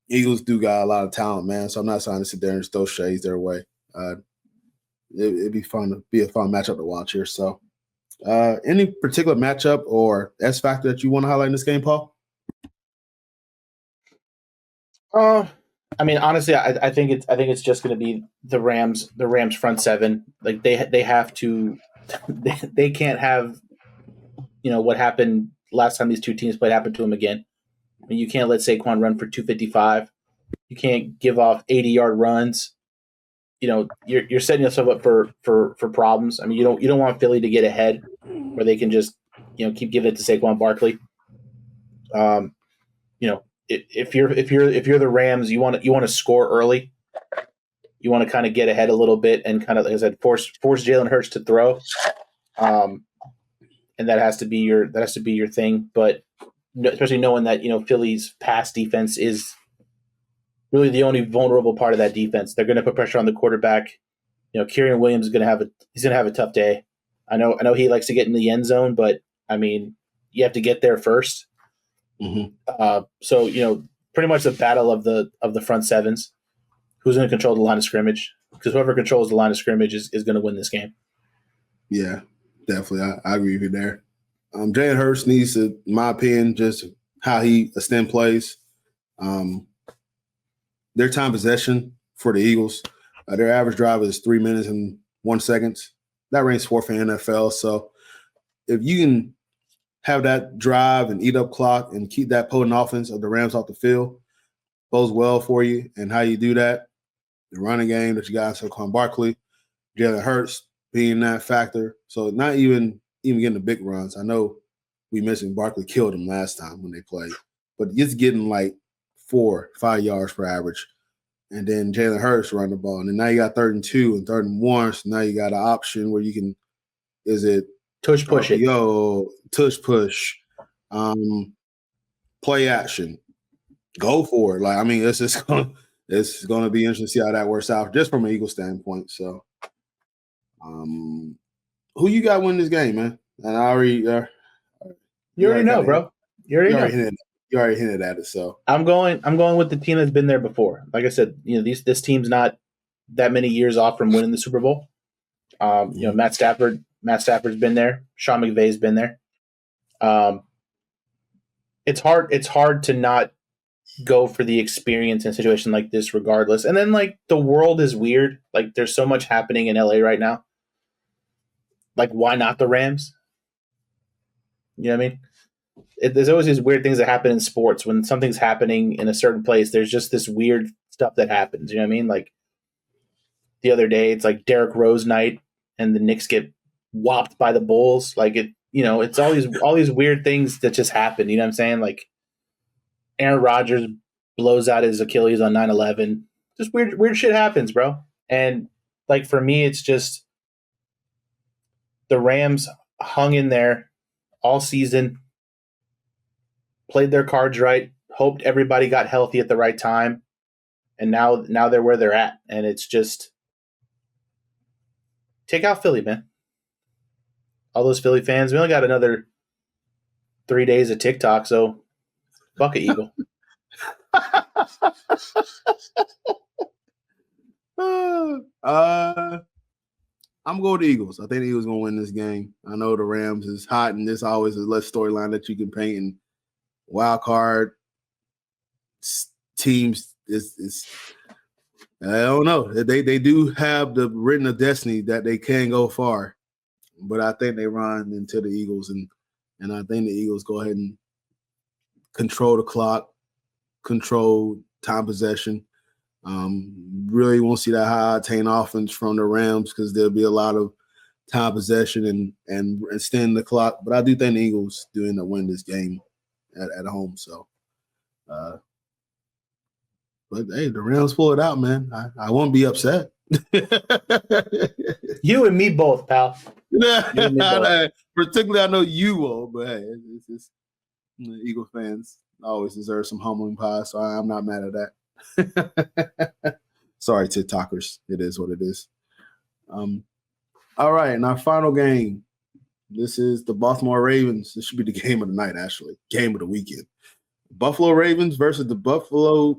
Eagles do got a lot of talent, man. So I'm not trying to sit there and throw shades their way. It'd be fun to be a fun matchup to watch here. So any particular matchup or S factor that you want to highlight in this game, Paul? I mean, honestly, I think it's just going to be the Rams front seven. Like they have to, they can't have, what happened last time these two teams played happen to them again. I mean, you can't let Saquon run for 255. You can't give off 80-yard runs. You're setting yourself up for problems. I mean, you don't want Philly to get ahead where they can just keep giving it to Saquon Barkley. if you're the Rams, you want to score early. You want to kind of get ahead a little bit and kind of, like I said, force Jalen Hurts to throw, and that has to be your thing. But especially knowing that Philly's pass defense is really the only vulnerable part of that defense. They're going to put pressure on the quarterback. Kyren Williams is going to have a tough day. I know he likes to get in the end zone, but I mean, you have to get there first. Mm-hmm. So pretty much the battle of the front sevens. Who's going to control the line of scrimmage? Because whoever controls the line of scrimmage is going to win this game. Yeah, definitely. I agree with you there. Jalen Hurts needs to, in my opinion, just how he extend plays. Their time possession for the Eagles, their average drive is 3 minutes and 1 second. That ranks fourth in NFL. So if you can have that drive and eat up clock and keep that potent offense of the Rams off the field, bodes well for you. And how you do that, the running game that you got, Saquon Barkley, Jalen Hurts being that factor. So not even getting the big runs. I know we mentioned Barkley killed him last time when they played, but just getting like 4-5 yards per average. And then Jalen Hurts run the ball. And then now you got 3rd and 2 and 3rd and 1. So now you got an option where you can, tush push it? Tush push, play action, go for it. Like, I mean, it's going to be interesting to see how that works out just from an Eagle standpoint. So, who you got win this game, man? And I already, you already know, bro. You already hinted at it. So I'm going with the team that's been there before. Like I said, this team's not that many years off from winning the Super Bowl. Matt Stafford's been there. Sean McVay's been there. It's hard to not go for the experience in a situation like this regardless. And then, like, the world is weird. Like, there's so much happening in LA right now. Like, why not the Rams? You know what I mean? There's always these weird things that happen in sports. When something's happening in a certain place, there's just this weird stuff that happens. You know what I mean? Like, the other day, it's like Derrick Rose night, and the Knicks get whopped by the Bulls. Like, it's all these weird things that just happen. You know what I'm saying? Like, Aaron Rodgers blows out his Achilles on 9/11. Just weird shit happens, bro. And, like, for me, it's just the Rams hung in there all season, played their cards right, hoped everybody got healthy at the right time, and now they're where they're at. And it's just take out Philly, man. All those Philly fans. We only got another 3 days of TikTok, so fuck it, Eagle. I'm going to Eagles. I think the Eagles going to win this game. I know the Rams is hot, and there's always a less storyline that you can paint. And wild card teams is I don't know. They do have the written of destiny that they can go far, but I think they run into the Eagles, and I think the Eagles go ahead and control the clock, control time possession. Really won't see that high octane offense from the Rams because there'll be a lot of time possession and extend the clock. But I do think the Eagles do end up winning this game at home. So, but hey, the Rams pull it out, man. I won't be upset. You and me both, pal. Particularly, I know you will, but hey, it's just Eagle fans always deserve some humbling pie, so I'm not mad at that. Sorry, TikTokers. It is what it is. All right, and our final game. This is the Baltimore Ravens. This should be the game of the night, actually. Game of the weekend. Baltimore Ravens versus the Buffalo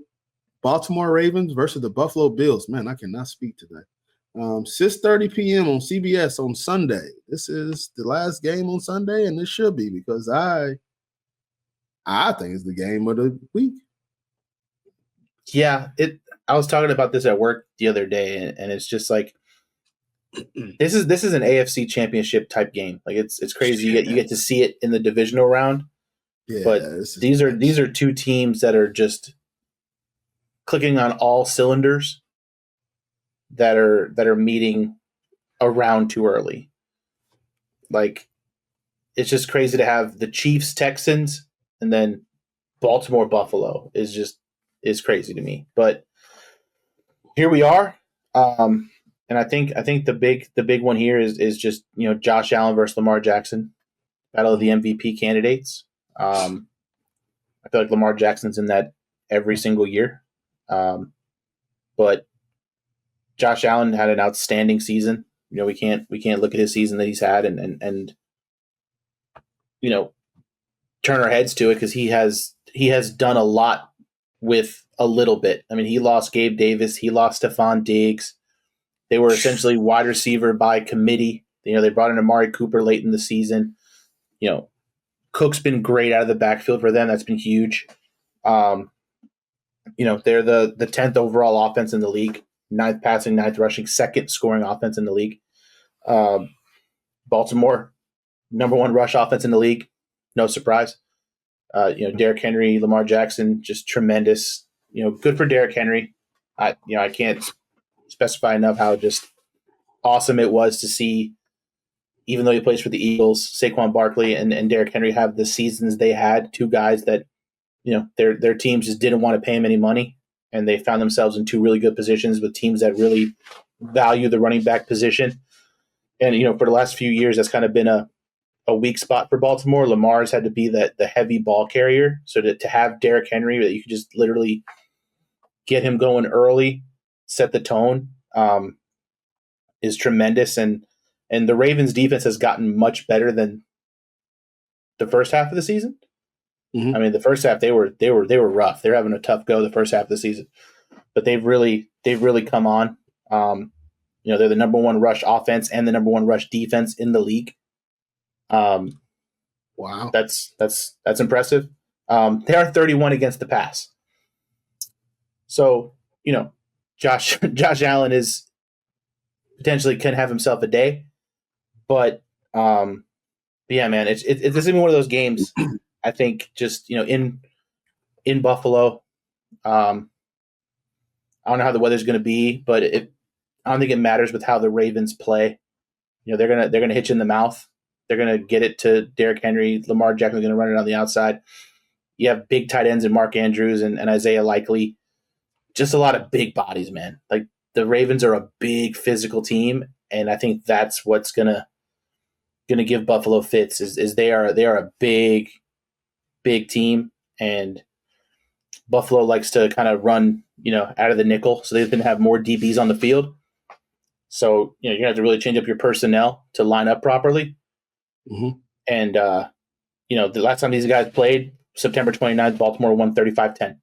Bills. Man, I cannot speak today. 6:30 p.m. on CBS on Sunday. This is the last game on Sunday, and this should be because I think it's the game of the week. Yeah, I was talking about this at work the other day, and it's just like this is an AFC championship type game. Like it's crazy. You get to see it in the divisional round. Yeah, but these are two teams that are just clicking on all cylinders that are meeting a round too early. Like, it's just crazy to have the Chiefs Texans and then Baltimore Buffalo is crazy to me. But here we are. And I think the big one here is just, Josh Allen versus Lamar Jackson, battle of the MVP candidates. I feel like Lamar Jackson's in that every single year. But Josh Allen had an outstanding season. We can't look at his season that he's had and turn our heads to it, because he has done a lot with a little bit. I mean, he lost Gabe Davis, he lost Stephon Diggs. They were essentially wide receiver by committee. They brought in Amari Cooper late in the season. Cook's been great out of the backfield for them. That's been huge. They're the 10th overall offense in the league, 9th passing, 9th rushing, 2nd scoring offense in the league. Baltimore, number 1 rush offense in the league. No surprise. Derrick Henry, Lamar Jackson, just tremendous. Good for Derrick Henry. I can't specify enough how just awesome it was to see, even though he plays for the Eagles, Saquon Barkley and Derrick Henry have the seasons they had. 2 guys that, their teams just didn't want to pay him any money, and they found themselves in 2 really good positions with teams that really value the running back position. And, for the last few years, that's kind of been a weak spot for Baltimore. Lamar's had to be the heavy ball carrier. So to have Derrick Henry, that you could just literally get him going early, set the tone, is tremendous. And the Ravens defense has gotten much better than the first half of the season. Mm-hmm. I mean, the first half they were rough. They were having a tough go the first half of the season, but they've really come on. They're the number 1 rush offense and the number 1 rush defense in the league. Wow, that's impressive. They are 31 against the pass. So, Josh Allen is potentially can have himself a day, but yeah, man, it's this is one of those games. I think just in Buffalo, I don't know how the weather's going to be, but I don't think it matters with how the Ravens play. They're gonna hit you in the mouth. They're gonna get it to Derrick Henry. Lamar Jackson's gonna run it on the outside. You have big tight ends in Mark Andrews and Isaiah Likely. Just a lot of big bodies, man. Like, the Ravens are a big physical team, and I think that's what's gonna give Buffalo fits. Is they are a big team, and Buffalo likes to kind of run out of the nickel, so they've been have more DBs on the field. So you're gonna have to really change up your personnel to line up properly. Mm-hmm. And the last time these guys played, September 29th, Baltimore won 35-10.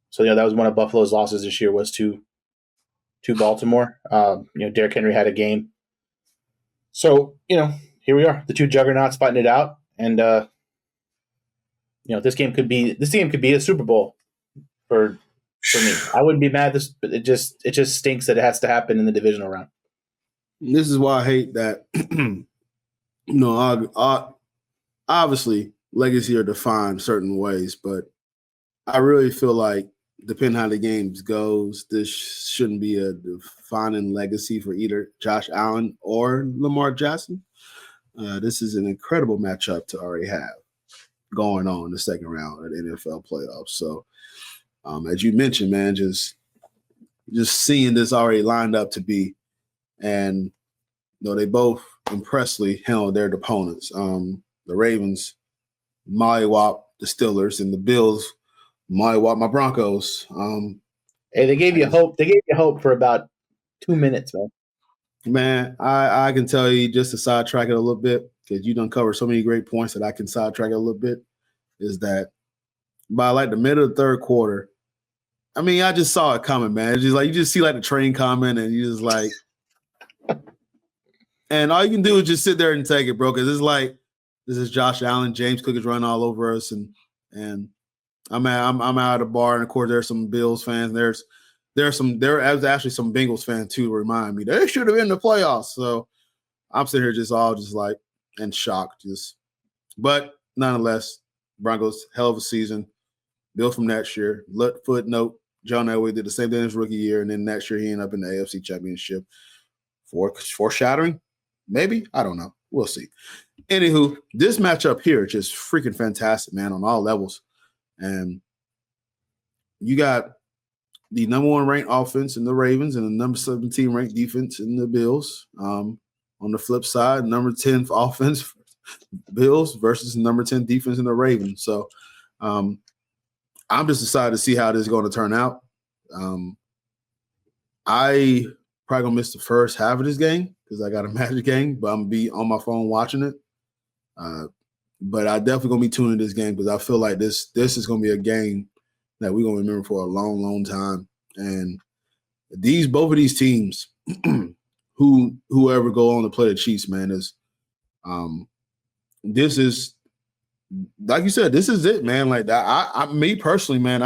So that was one of Buffalo's losses this year, was to Baltimore. Derrick Henry had a game. So here we are, the 2 juggernauts fighting it out, and this game could be a Super Bowl for me. I wouldn't be mad. But it just stinks that it has to happen in the divisional round. This is why I hate that. Obviously, legacy are defined certain ways, but I really feel like, depending how the games goes, this shouldn't be a defining legacy for either Josh Allen or Lamar Jackson. This is an incredible matchup to already have going on in the second round of the NFL playoffs. So, as you mentioned, man, just seeing this already lined up to be, and they both impressively handled their opponents. The Ravens mollywop the Steelers, and the Bills mollywop my Broncos. Hey, they gave you hope. They gave you hope for about 2 minutes, man. Man, I can tell you, just to sidetrack it a little bit, because you done covered so many great points that I can sidetrack it a little bit, is that by like the middle of the third quarter, I mean, I just saw it coming, man. It's just like, you just see like the train coming, and you just like, and all you can do is just sit there and take it, bro. Because it's like, this is Josh Allen, James Cook is running all over us, and I'm out of the bar, and of course there's some Bills fans. There was actually some Bengals fans too, to remind me they should have been in the playoffs. So I'm sitting here just like in shock, but nonetheless, Broncos, hell of a season, built from next year. Footnote: John Elway did the same thing his rookie year, and then next year he ended up in the AFC Championship. Foreshadowing, maybe, I don't know. we'll see. Anywho, this matchup here just freaking fantastic, man, on all levels. And you got the number 1 ranked offense in the Ravens and the number 17 ranked defense in the Bills. On the flip side, number 10 offense Bills versus number 10 defense in the Ravens. So I'm just excited to see how this is going to turn out. I probably going to miss the first half of this game because I got a Magic game, but I'm going to be on my phone watching it. But I definitely going to be tuning this game because I feel like this is going to be a game that we're going to remember for a long, long time. And both of these teams, whoever go on to play the Chiefs, man, this is like you said, this is it, man. Like that, me personally, man,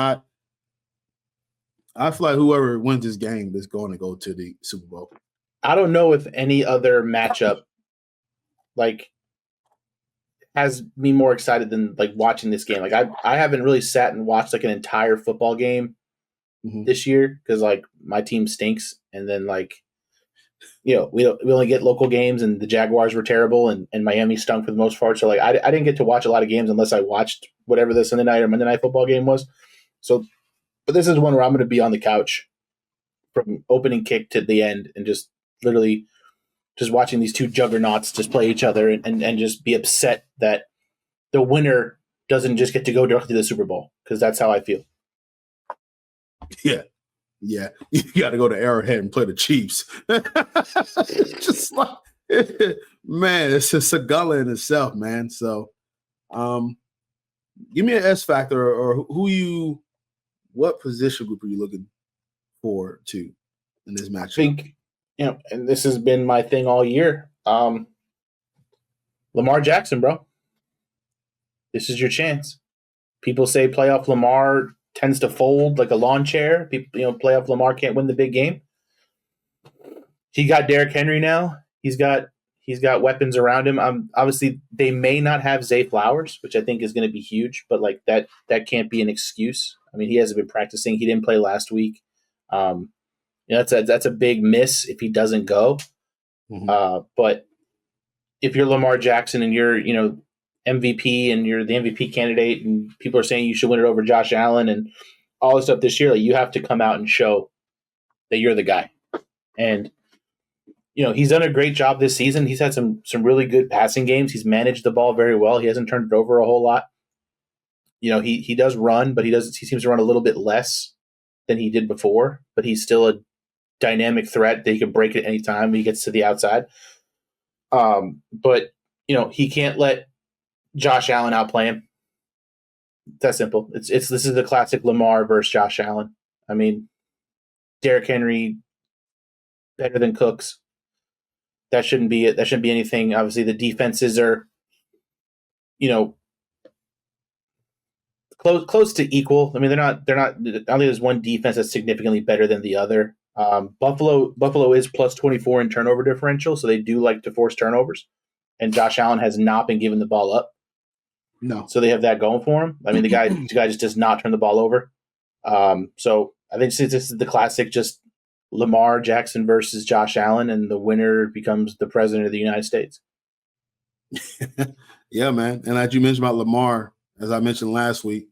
I feel like whoever wins this game is going to go to the Super Bowl. I don't know if any other matchup like has me more excited than like watching this game. Like I haven't really sat and watched like an entire football game this year because like my team stinks, and then like we only get local games, and the Jaguars were terrible, and Miami stunk for the most part. So like I didn't get to watch a lot of games unless I watched whatever the Sunday night or Monday night football game was. So, but this is one where I'm going to be on the couch from opening kick to the end and just literally just watching these two juggernauts just play each other and just be upset that the winner doesn't just get to go directly to the Super Bowl, because that's how I feel. Yeah. Yeah. You got to go to Arrowhead and play the Chiefs. It's just like, man, it's just a gala in itself, man. So give me an S factor or what position group are you looking forward to in this matchup? I think, and this has been my thing all year. Lamar Jackson, bro. This is your chance. People say playoff Lamar tends to fold like a lawn chair. People, playoff Lamar can't win the big game. He got Derrick Henry now. He's got weapons around him. Obviously, they may not have Zay Flowers, which I think is going to be huge, but like that can't be an excuse. I mean, he hasn't been practicing. He didn't play last week. That's a big miss if he doesn't go. Mm-hmm. But if you're Lamar Jackson and you're MVP and you're the MVP candidate, and people are saying you should win it over Josh Allen and all this stuff this year, like you have to come out and show that you're the guy. And he's done a great job this season. He's had some really good passing games. He's managed the ball very well. He hasn't turned it over a whole lot. He does run, but he seems to run a little bit less than he did before. But he's still a dynamic threat that he can break at any time when he gets to the outside. But he can't let Josh Allen outplay him. That's simple. This is the classic Lamar versus Josh Allen. I mean, Derrick Henry better than Cooks. That shouldn't be it. That shouldn't be anything. Obviously, the defenses are, close to equal. I mean, they're not. I don't think there's one defense that's significantly better than the other. Buffalo is plus 24 in turnover differential, so they do like to force turnovers. And Josh Allen has not been giving the ball up. No. So they have that going for him. I mean, the guy just does not turn the ball over. So I think this is the classic, just Lamar Jackson versus Josh Allen, and the winner becomes the president of the United States. Yeah, man. And as you mentioned about Lamar, as I mentioned last week,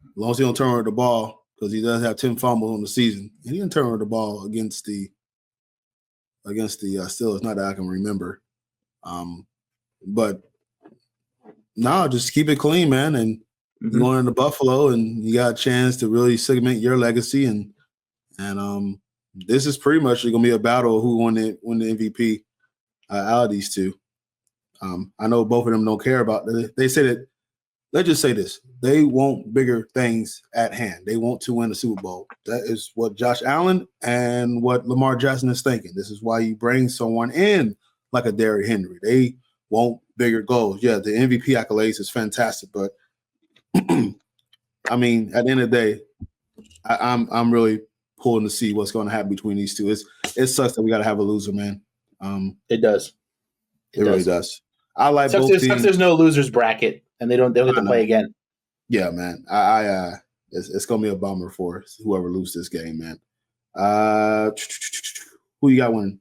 as long as he don't turn over the ball, because he does have 10 fumbles on the season, and he didn't turn over the ball against the Steelers, not that I can remember. But no, just keep it clean, man. And you're going into Buffalo, and you got a chance to really segment your legacy. And this is pretty much going to be a battle of who won the MVP out of these two. I know both of them don't care about it. They say that, let's just say this, they want bigger things at hand. They want to win the Super Bowl. That is what Josh Allen and what Lamar Jackson is thinking. This is why you bring someone in like a Derrick Henry. They want bigger goals. Yeah, the MVP accolades is fantastic, but I mean, at the end of the day, I'm really pulling to see what's going to happen between these two. It sucks that we got to have a loser, man. It does. It really does. I like both teams. There's no losers bracket, and they don't get to play again. Yeah, man. It's going to be a bummer for whoever loses this game, man. Who you got winning?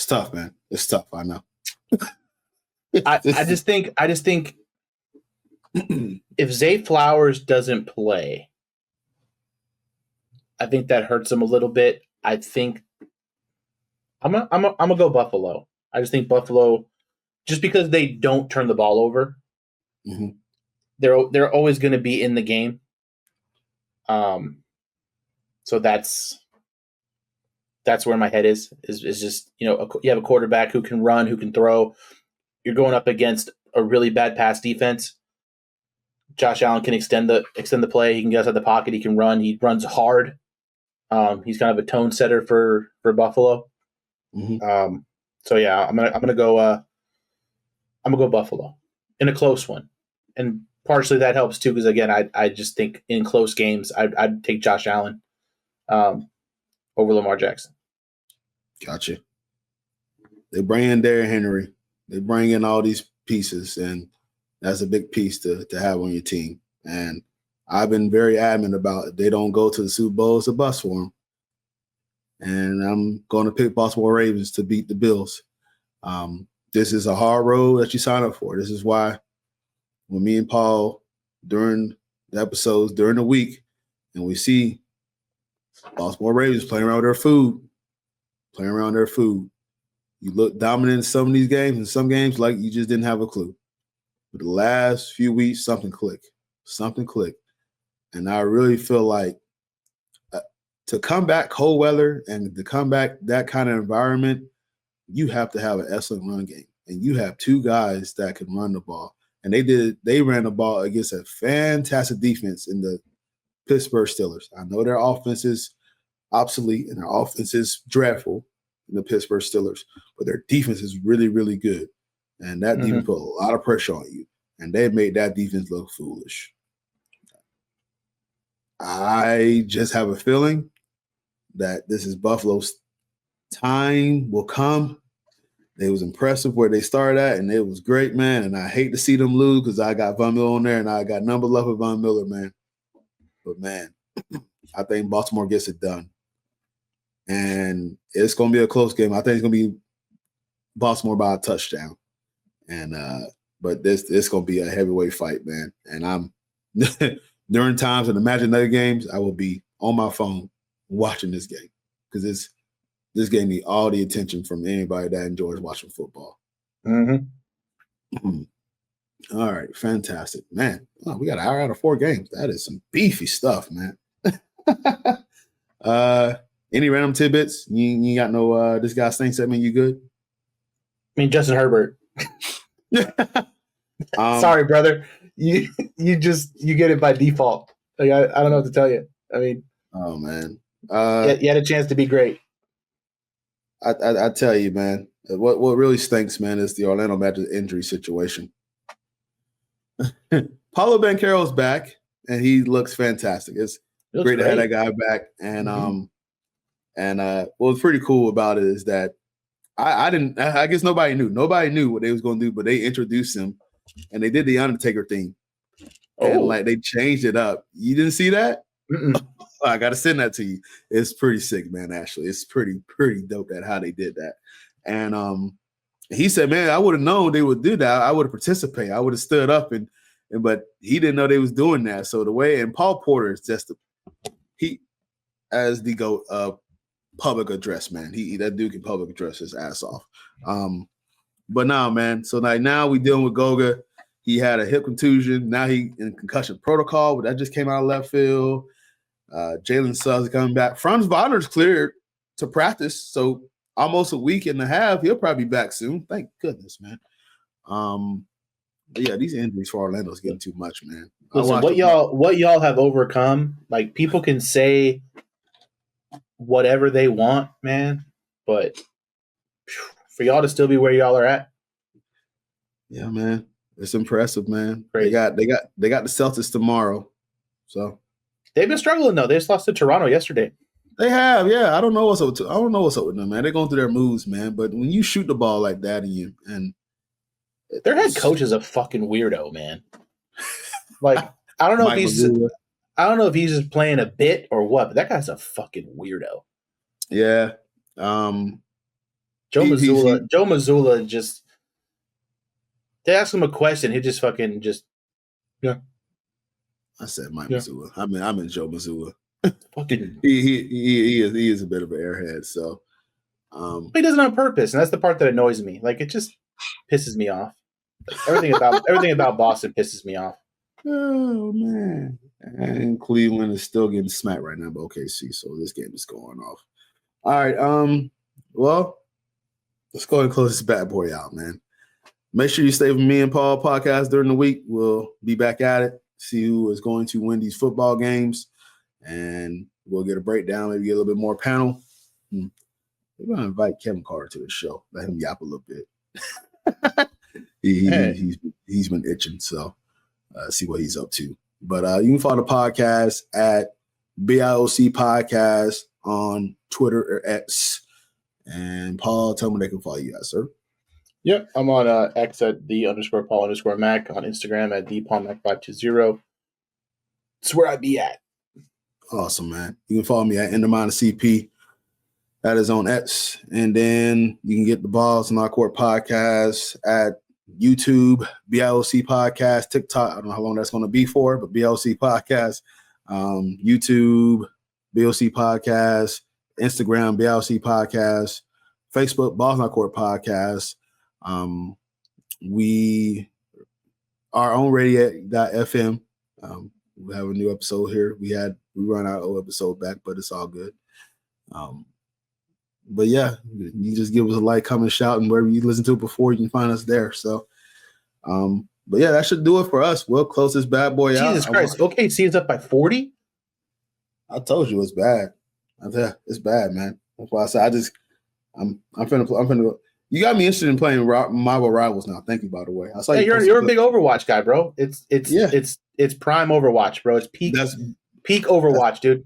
tough, man. It's tough. I know. I just think if Zay Flowers doesn't play, I think that hurts him a little bit. I think I'm gonna go Buffalo. I just think Buffalo, just because they don't turn the ball over, mm-hmm. they're always going to be in the game. So that's where my head is just, you have a quarterback who can run, who can throw. You're going up against a really bad pass defense. Josh Allen can extend the play. He can get outside the pocket. He can run. He runs hard. He's kind of a tone setter for Buffalo. Mm-hmm. So yeah, I'm gonna go Buffalo in a close one, and partially that helps too because again, I just think in close games I'd take Josh Allen over Lamar Jackson. Gotcha. They bring in Derrick Henry. They bring in all these pieces, and that's a big piece to have on your team. And I've been very adamant about it. They don't go to the Super Bowl, it's a bust for them. And I'm going to pick Baltimore Ravens to beat the Bills. This is a hard road that you sign up for. This is why when me and Paul, during the episodes, during the week, and we see Baltimore Ravens playing around their food, you look dominant in some of these games, and some games like you just didn't have a clue. But the last few weeks, something clicked. And I really feel like to come back cold weather and to come back that kind of environment, you have to have an excellent run game. And you have two guys that can run the ball. And they ran the ball against a fantastic defense in the Pittsburgh Steelers. I know their offense is obsolete and their offense is dreadful in the Pittsburgh Steelers, but their defense is really, really good. And that defense put a lot of pressure on you. And they made that defense look foolish. I just have a feeling that this is Buffalo's time will come. It was impressive where they started at, and it was great, man. And I hate to see them lose because I got Von Miller on there, and I got number love with Von Miller, man. But, man, I think Baltimore gets it done. And it's going to be a close game. I think it's going to be Baltimore by a touchdown. And but it's going to be a heavyweight fight, man. And I'm during times and Imagine Other games, I will be on my phone watching this game because this gave me all the attention from anybody that enjoys watching football. Mm-hmm. All right, fantastic, man. Oh, we got an hour out of 4 games. That is some beefy stuff, man. Any random tidbits? You got no this guy stinks at me? You good? I mean, Justin Herbert. Sorry, brother. You get it by default. Like I don't know what to tell you. I mean, oh man, you had a chance to be great. I tell you, man, what really stinks, man, is the Orlando Magic injury situation. Paulo Banchero's back, and he looks fantastic. It's great to have that guy back. And what's pretty cool about it is that I guess nobody knew what they was going to do, but they introduced him, and they did the Undertaker thing. And like they changed it up. You didn't see that? I got to send that to you. It's pretty sick, man. Actually, it's pretty dope that how they did that. And he said, "Man, I would have known they would do that. I would have participated. I would have stood up but he didn't know they was doing that. So the way and Paul Porter is just he as the GOAT public address, man. That dude can public address his ass off. But now, man. So now we dealing with Goga. He had a hip contusion. Now he in concussion protocol, but that just came out of left field. Jalen Suggs is coming back. Franz Wagner's cleared to practice, so almost a week and a half. He'll probably be back soon. Thank goodness, man. But yeah, these injuries for Orlando is getting too much, man. Listen, what y'all have overcome. Like people can say whatever they want, man, but for y'all to still be where y'all are at, yeah, man. It's impressive, man. Crazy. They got the Celtics tomorrow. So they've been struggling though. They just lost to Toronto yesterday. They have, yeah. I don't know what's up with them, man. They're going through their moves, man. But when you shoot the ball like that and their head coach is a fucking weirdo, man. Like I don't know if he's just playing a bit or what, but that guy's a fucking weirdo. Yeah. Joe Mazzulla just, they ask him a question, he just fucking just, yeah. I said Mike Mazzulla. I mean Joe Mazzulla. Fucking, he is a bit of an airhead. So he does it on purpose, and that's the part that annoys me. Like, it just pisses me off. Like, everything about Boston pisses me off. Oh man! And Cleveland is still getting smacked right now by OKC, so this game is going off. All right. Well, let's go ahead and close this bad boy out, man. Make sure you stay with me and Paul podcast during the week. We'll be back at it. See who is going to win these football games, and we'll get a breakdown. Maybe get a little bit more panel. We're gonna invite Kevin Carter to the show. Let him yap a little bit. He's been itching, so see what he's up to. But you can follow the podcast at BIOC Podcast on Twitter or X. And Paul, tell me they can follow you guys, sir. Yep, I'm on X at _Paul_Mac, on Instagram at ThePaulMac520. It's where I be at. Awesome, man. You can follow me at CP. That is on X. And then you can get the Balls and Our Court podcast at YouTube, BIOC Podcast, TikTok. I don't know how long that's going to be for, but BIOC Podcast, YouTube, BIOC Podcast, Instagram, BIOC Podcast, Facebook, Balls and Our Court Podcast. We are on radio.fm. We have a new episode here. We run our old episode back, but it's all good. But yeah, you just give us a like, comment, shout, and wherever you listen to it before, you can find us there. So, but yeah, that should do it for us. We'll close this bad boy out. Jesus Christ. OKC is up by 40? I told you it's bad. It's bad, man. That's why I said I'm finna go. You got me interested in playing Marvel Rivals now. Thank you, by the way. I saw you're a big Overwatch guy, bro. It's prime Overwatch, bro. It's peak Overwatch, dude.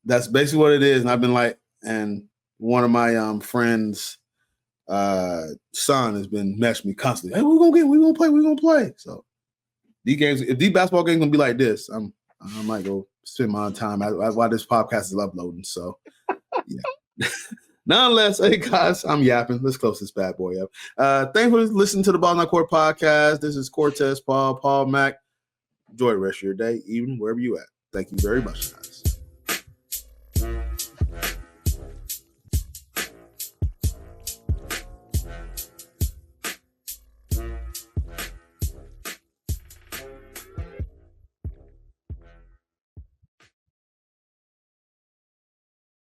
That's basically what it is. And I've been like, and one of my friends' son has been messaging me constantly. Hey, we're gonna play. So these games, if these basketball games gonna be like this, I might go spend my time while this podcast is uploading. So yeah. Nonetheless, hey guys, I'm yapping. Let's close this bad boy up. Thanks for listening to the Ball and Court podcast. This is Cortez, Paul Mac. Enjoy the rest of your day, even wherever you at. Thank you very much, guys.